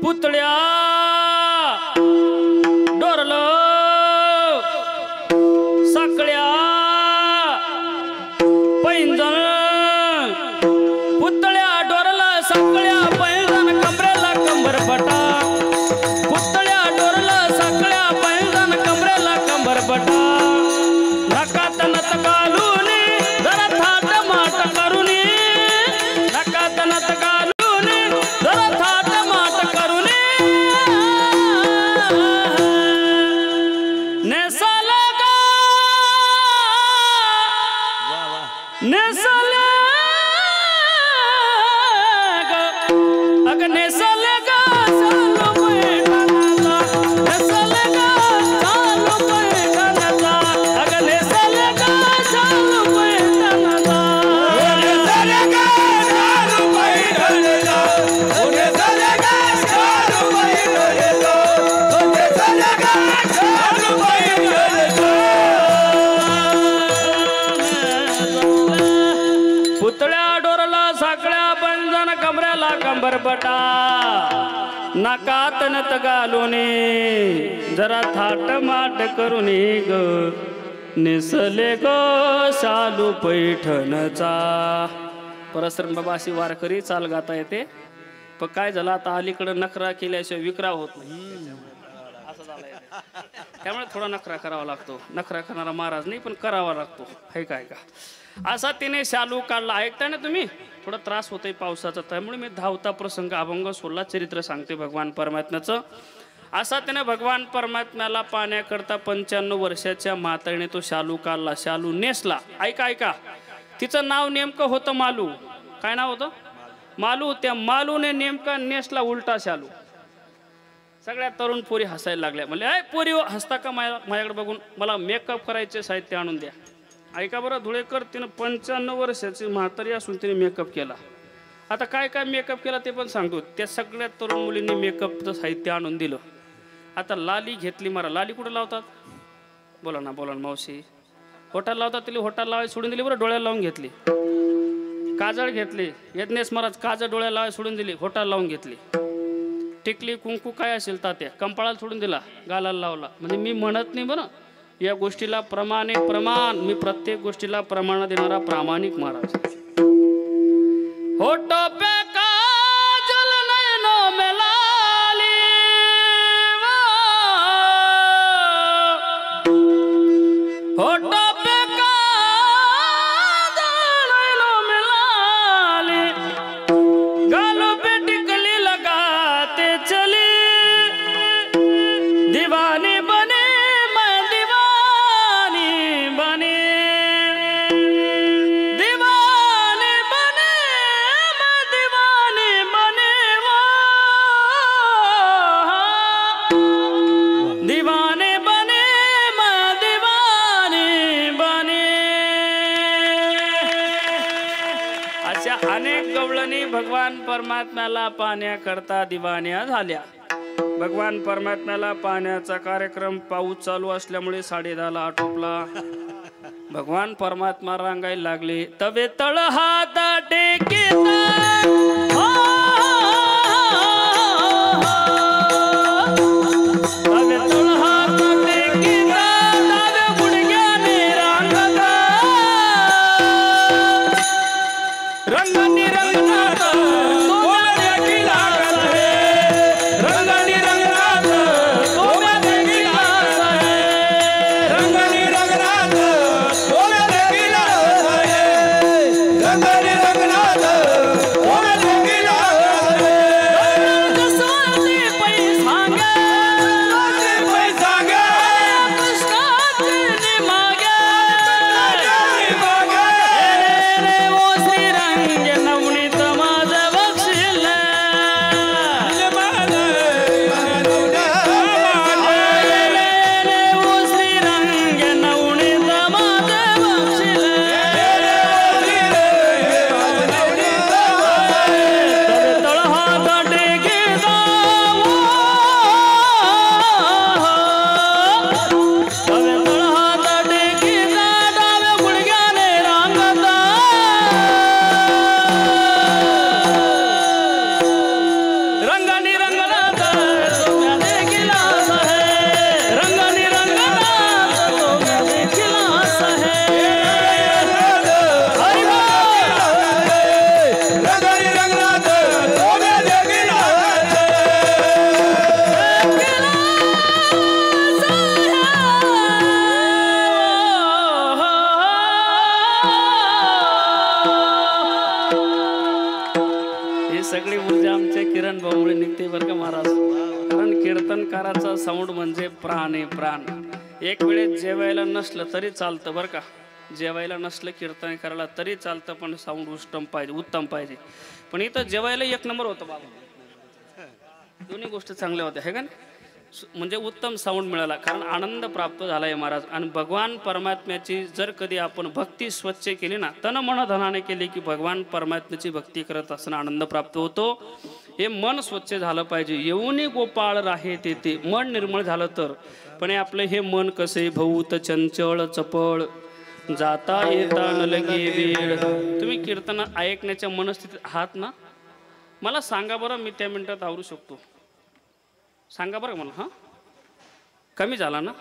पुतळ्या डोरलं साकळ्या पैंजण, पुतळ्या डोरला साकळ्या पैंजण, कमरेला कंबरपटा. पुतळ्या डोरला साकळ्या पैंजण, कमरेला कंबरपटा. नकात नत घालूनी जरा थाट माट करूनी, नकात नत घालूनी जरा थाट माट करूनी. नेसाला गा नेसाला गा, अग नेसाला गा चालू पैठणचा, नेसाला गा चालू पैठणचा, अग नेसाला गा चालू पैठणचा. नेसाला गा चालू पैठणचा, नेसाला गा चालू पैठणचा, नेसाला गा चालू पैठणचा. पुतळ्या डोरला साकळ्या पंजन, कमऱ्याला कंबरपटा. नाकात नत घालूने जरा थाट माट करूनी ग, नेसले ग शालू पैठणचा. परसरम बाबा अशी वारकरी चाल गाता येते. पण काय झालं आता अलीकडं नखरा केल्याशिवाय विक्रा होत नाही, असं झालंय. त्यामुळे थोडा नखरा करावा लागतो. नखरा करणारा महाराज नाही, पण करावा लागतो. हे काय का असा तिने शालू काढला. ऐकताय ना तुम्ही? थोडा त्रास होतोय पावसाचा, त्यामुळे मी धावता प्रसंग अभंग सोडला, चरित्र सांगते भगवान परमात्म्याचं. असा त्याने भगवान परमात्म्याला पाहण्याकरता 95 वर्षाच्या म्हातारीने तो शालू काढला, शालू नेसला. ऐका ऐका, तिचं नाव नेमकं होतं मालू. काय नाव होतं? मालू. त्या मालूने नेमका नेसला उलटा शालू. सगळ्या तरुण पोरी हसायला लागल्या. म्हणले अय पोरी हसता का माझ्याकडे बघून? मला मेकअप करायचे साहित्य आणून द्या. ऐका बरं धुळेकर, तिनं 95 वर्षाची म्हातारी असून तिने मेकअप केला. आता काय काय मेकअप केला ते पण सांगतो. त्या सगळ्या तरुण मुलींनी मेकअपचं साहित्य आणून दिलं. आता लाली घेतली. मला लाली कुठं लावतात? बोला ना मावशी. होटाला लावतात. तिला होटाला लावायला सोडून दिली. बरं डोळ्याला लावून घेतली. काजळ घेतली. यज्ञेश महाराज काजळ डोळ्याला लावायला सोडून दिली, होटाला लावून घेतली. टिकली कुंकू काय असेल तात्या कंपाळाला सोडून दिला, गालाला लावला. म्हणजे मी म्हणत नाही बरं, या गोष्टीला प्रमाण मी प्रत्येक गोष्टीला प्रमाण देणारा प्रामाणिक महाराज. होटो पे काजल नयनो में अनेक गवळणी भगवान परमात्म्याला पाहण्याकरता दिवाण्या झाल्या. भगवान परमात्म्याला पाहण्याचा कार्यक्रम पाऊस चालू असल्यामुळे 10:30ला आटोपला. भगवान परमात्मा रांगायला लागले. तवे तळ हात टेकिता साऊंड म्हणजे प्राण आहे, प्राण. एक वेळेस जेवायला नसलं तरी चालतं बरं का, जेवायला नसलं कीर्तन करायला तरी चालतं, पण साऊंड उत्तम पाहिजे. पण इथं जेवायला 1 नंबर होतं बाबा, दोन्ही गोष्टी चांगल्या होत्या हे का नाही. म्हणजे उत्तम साऊंड मिळाला, कारण आनंद प्राप्त झाला आहे महाराज. आणि भगवान परमात्म्याची जर कधी आपण भक्ती स्वच्छ केली ना, तन मन धनाने केली की भगवान परमात्म्याची भक्ती करत असताना आनंद प्राप्त होतो. हे मन स्वच्छ झालं पाहिजे. येऊनी गोपाळ राहे तेथे, मन निर्मळ झालं तर. पण आपलं हे मन कसे भौत चंचळ चपळ, जाता येता न लगे वेळ. तुम्ही कीर्तन ऐकण्याच्या मनस्थितीत आहात ना? मला सांगा बरं, मी त्या मिनिटात आवरू शकतो? सांगा बरं मला. हां, कमी झाला ना?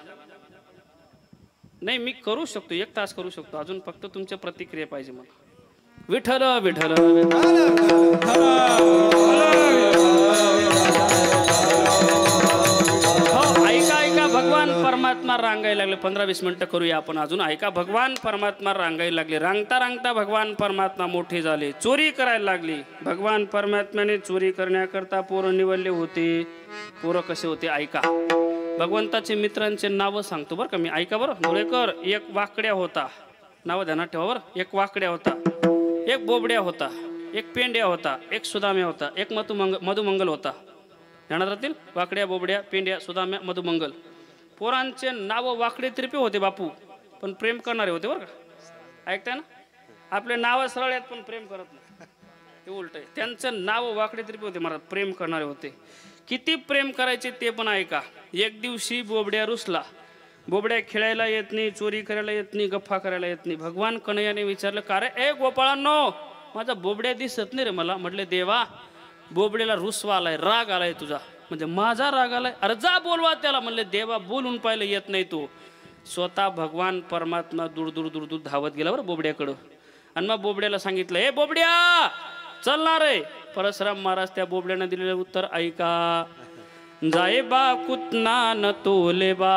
नाही, मी करू शकतो, 1 तास करू शकतो अजून, फक्त तुमच्या प्रतिक्रिया पाहिजे मला. विठ्ठल विठ्ठल हो, ऐका भगवान परमात्मा रांगायला लागले. 15-20 मिनिटं करूया आपण अजून. ऐका, भगवान परमात्मा रांगायला लागले. रांगता रांगता भगवान परमात्मा मोठे झाले, चोरी करायला लागली. भगवान परमात्म्याने चोरी करण्याकरता पोरं निवडले होते. पोरं कसे होते ऐका. भगवंताचे मित्रांचे नावं सांगतो बरं का मी, ऐका बरं. धुळेकर, एक वाकड्या होता, नाव ध्यानात ठेवा बरं. एक वाकड्या होता, एक बोबड्या होता, एक पेंड्या होता, एक सुदाम्या होता, एक मधुमंगल होता. ध्यानात राहतील. वाकड्या, बोबड्या, पेंड्या, सुदाम्या, मधुमंगल. पोरांचे नाव वाकडे तिरपे होते बापू, पण प्रेम करणारे होते बरं का. ऐकताय ना? आपले नाव सरळ आहेत पण प्रेम करत नाही, हे उलट आहे. त्यांचं नाव वाकडे तिरपे होते महाराज, प्रेम करणारे होते. किती प्रेम करायचे ते पण ऐका. एक दिवशी बोबड्या रुसला. बोबड्या खेळायला येत नाही, चोरी करायला येत नाही, गप्पा करायला येत नाही. भगवान कन्हैयाने विचारलं, का रे ए गोपाळांनो, माझा बोबड्या दिसत नाही रे मला. म्हटले, देवा बोबड्याला रुसवा आलाय, राग आलाय तुझा. म्हणजे माझा राग आलाय? अरे जा बोलवा त्याला. म्हणले, देवा बोलून पाहिलं येत नाही तो. स्वतः भगवान परमात्मा दूर दूर दूर दूर धावत गेला बरं बोबड्याकडं. आणि मग बोबड्याला सांगितलं, हे बोबड्या चलणार रे. परशुराम महाराज त्या बोबड्यानं दिलेलं उत्तर ऐका. जाय बा कुतना न तोले बा.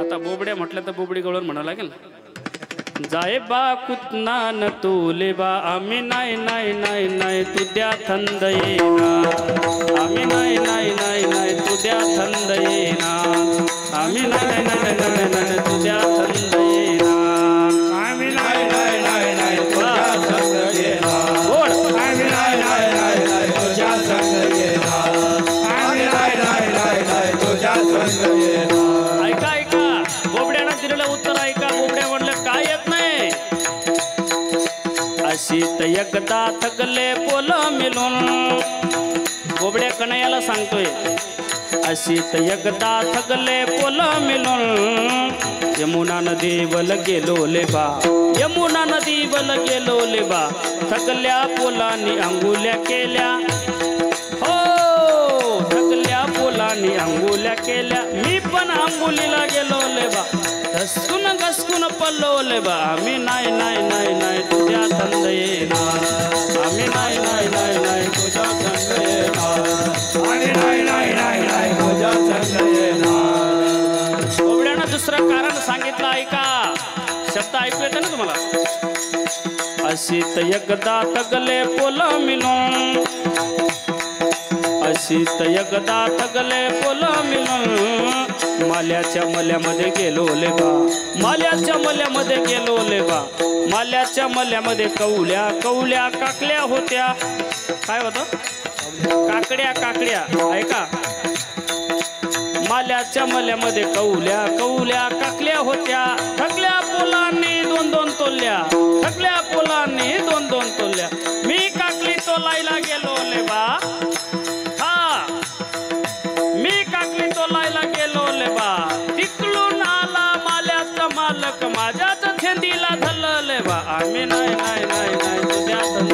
आता बोबड्या म्हटलं तर बोबडी गवळण म्हणावं लागेल ना. जाय बा कुतना न तोले बा, आम्ही नाही नाही नाही नाही तुद्या थंद येना. आम्ही नाही नाही नाही नाही तुद्या थंद येना. आम्ही नाही नाही नाही नाही तुद्या थंद येना. आम्ही नाही नाही नाही नाही तुझ्या संग येना. आम्ही नाही नाही नाही नाही तुझ्या संग येना. आम्ही नाही नाही नाही नाही तुझ्या संग येना. ऐका ऐका, बोबड्यानं दिलेलं उत्तर ऐका. बोबड्या म्हणलं, काय येत नाही? अशीत एकदा थकले पोल मिळून गोबड्या कन्हैयाला सांगतोय अशीत एकदा थकले पोल मिळून यमुना नदीवल गेलो लेबा यमुना नदीवल गेलो लेबा थकल्या पोलांनी अंगुल्या केल्या हो थकल्या पोलांनी अंगुल्या केल्या मी पण अंगुलीला गेलो लेबा घसकून घसकून पडलो लेबा आम्ही नाही नाही नाही नाही तुझ्या संग येणार आम्ही नाही नाही नाही नाही तुझ्या संग येणार आणि नाही नाही नाही नाही तुझ्या संग येणार. गोबड्यानं दुसरं कारण सांगितलं ऐका शब्द ऐकू येते ना तुम्हाला अशीत एकदा थकले पोल मिळून अशीत एकदा थकले पोल मिळून माल्याच्या मल्यामध्ये गेलो लेबा माल्याच्या मल्यामध्ये गेलो लेबा माल्याच्या मल्यामध्ये कवल्या कवल्या काकल्या होत्या काय होतं काकड्या काकड्या ऐका माल्याच्या मल्यामध्ये कवल्या कवल्या काकल्या होत्या थकल्या पोलांनी दोन दोन तोलल्या थकल्या पोलांनी दोन दोन तोलल्या मी काकली तोलायला गेलो लेबा हा मी काकली तोलायला गेलो लेबा तिकडून आला माल्याचा मालक माझ्याच छेंदीला धरलं लेबा आम्ही नाही नाही नाही नाही तुझ्या संग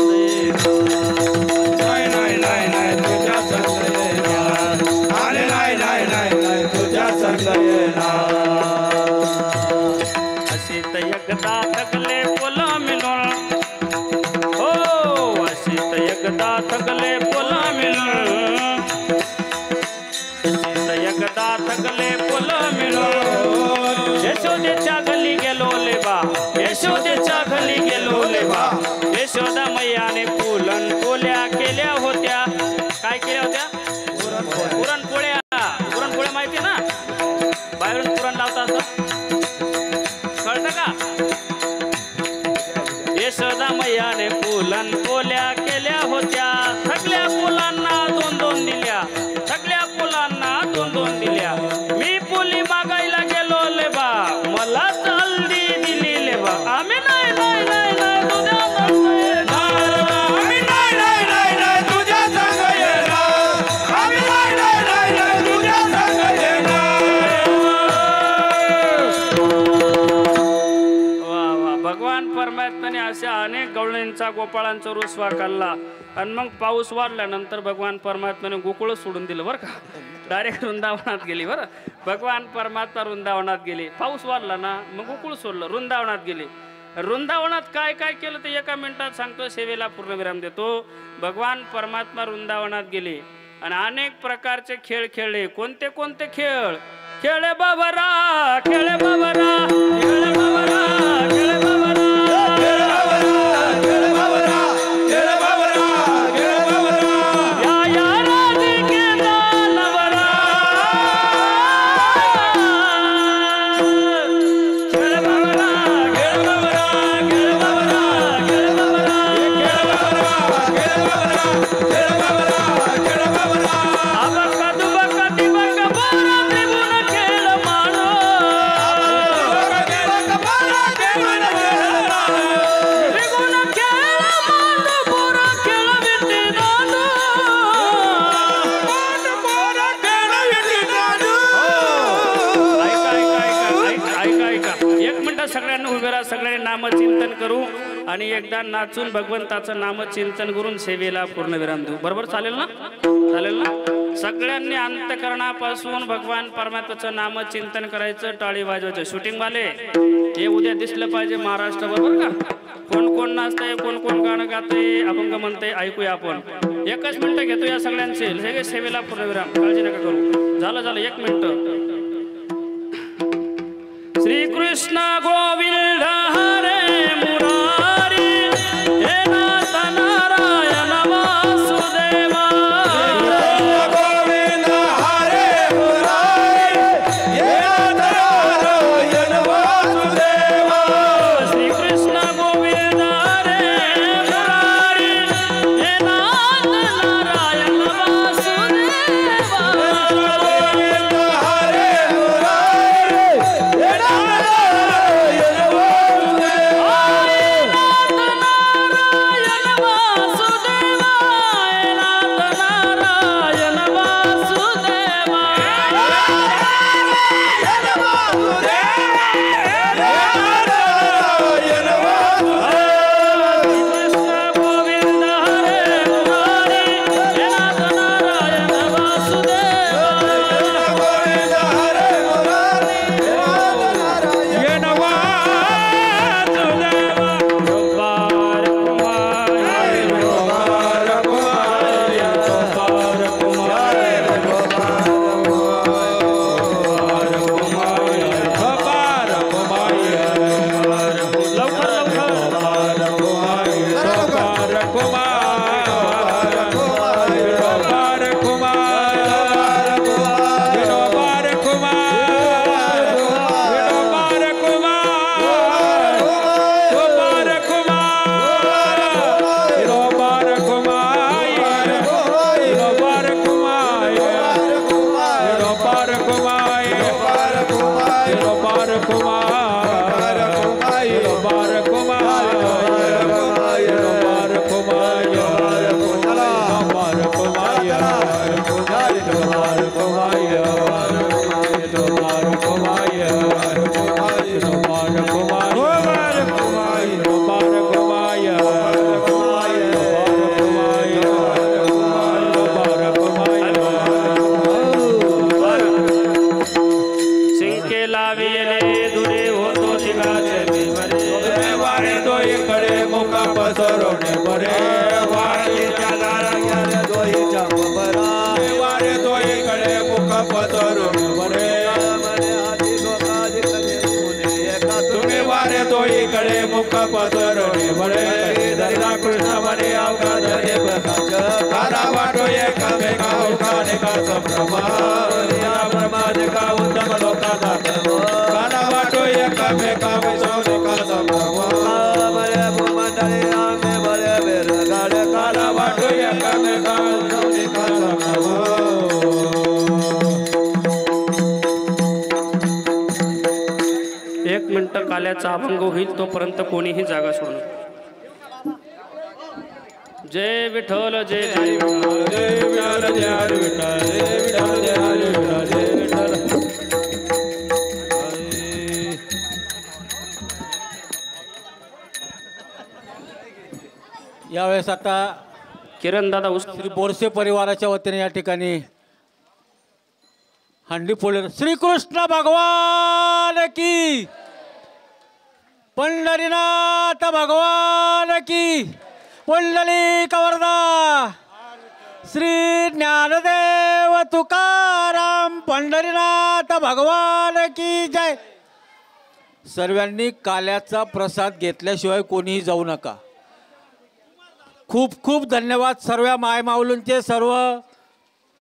नाही नाही नाही नाही तुझ्या संग येणार आणि नाही नाही नाही नाही तुझ्या संग येणार. अशीत एकदा थकले पोल मिळून हो अशीत एकदा थकले पोल मिळून अशीत एकदा थकले पोल मिळून यशोदेच्या घरी गेलो लेबा यशोदेच्या घरी गेलो लेबा यशोदा मैयाने पुलन पोल्या केल्या होत्या काय केल्या होत्या पुरणपोळ्या पुरणपोळ्या माहिती ना बाहेरून पुरण लावता असं कळतं का यशोदा मैयाने पुलन पोल्या केल्या होत्या थकल्या पोलांना दोन दोन दिल्या थकल्या पोलांना दोन दोन दिल्या मी पोली मागायला गेलो लेबा मला हल्दी दिली लेबा आम्ही नाही नाही नाही नाही तुझ्या संग येणार. आम्ही नाही नाही नाही नाही तुझ्या संग येणार. आम्ही नाही नाही नाही नाही तुझ्या संग येणार. वा वा भगवान परमात्म्याने अशा अनेक गवळणींचा गोपाळांचा रुसवा काढला आणि मग पाऊस वाढल्यानंतर भगवान परमात्म्याने गोकुळ सोडून दिलं बरं का डायरेक्ट वृंदावनात गेली बरं भगवान परमात्मा वृंदावनात गेले पाऊस वाढला ना मग गोकुळ सोडलं वृंदावनात गेले वृंदावनात काय काय केलं ते एका मिनिटात सांगतो सेवेला पूर्णविराम देतो भगवान परमात्मा वृंदावनात गेले आणि अनेक प्रकारचे खेळ खेळले कोणते कोणते खेळ खेळे बाबरा खेळे बाबरा खेळे बाबरा खेळे बाबरा सगळ्यांनी नामचिंतन करू आणि एकदा नाचून भगवंताचं नामचिंतन करून सेवेला पूर्णविराम देऊ बरोबर चालेल ना चालेल ना सगळ्यांनी अंतकरणापासून भगवान परमात्म्याचं नामचिंतन करायचं टाळी वाजवायचं शूटिंग वाले हे उद्या दिसलं पाहिजे महाराष्ट्र बरोबर का कोण कोण नाचतंय कोण कोण गाणं गातंय अभंग म्हणतंय ऐकूया आपण एकच मिनिट घेतो या सगळ्यांचे हे सेवेला पूर्णविराम काळजी नका करू झालं 1 मिनिट श्री कृष्ण गोविंद हरे मुरारी हे नाथ नारायण वासुदेवा गोविंद हरे मुरारी हे नाथ नारायण वासुदेवा श्री कृष्ण गोविंद हरे मुरारी हे नाथ नारायण वासुदेवा गोविंद हरे मुरारी हे नाथ नारायण पसरणे बळे दरिद्र कृष्ण म्हणे अवघा धने प्रकाश काना वाटो एकामेका उठाने का संभ्रम ब्रह्माद का उत्तम लोकाचा काना वाटो एकामेका विसवने का संभ्रम बळे भूमंडळी आम्ही बळे बेरगाड काना वाटो एकामेका विसवने का संभ्रम. एक मिनिट काल्याचा अभंग होईल तोपर्यंत कोणीही जागा सोडणार. जय विठ्ठल जय जय विठ्ठल जय विठ्ठल जय हरी विठ्ठल जय विठ्ठल जय हरी विठ्ठल जय विठ्ठल. यावेळेस आता किरण दादा श्री बोरसे परिवाराच्या वतीने या ठिकाणी हंडी फोडले. श्रीकृष्ण भगवान की, पंढरीनाथ भगवान की, पुंडलिक वरदा, श्री ज्ञानदेव तुकाराम पंढरीनाथ भगवान की जय. सर्वांनी काल्याचा प्रसाद घेतल्याशिवाय कोणीही जाऊ नका. खूप खूप धन्यवाद सर्व मायमाऊलींचे, सर्व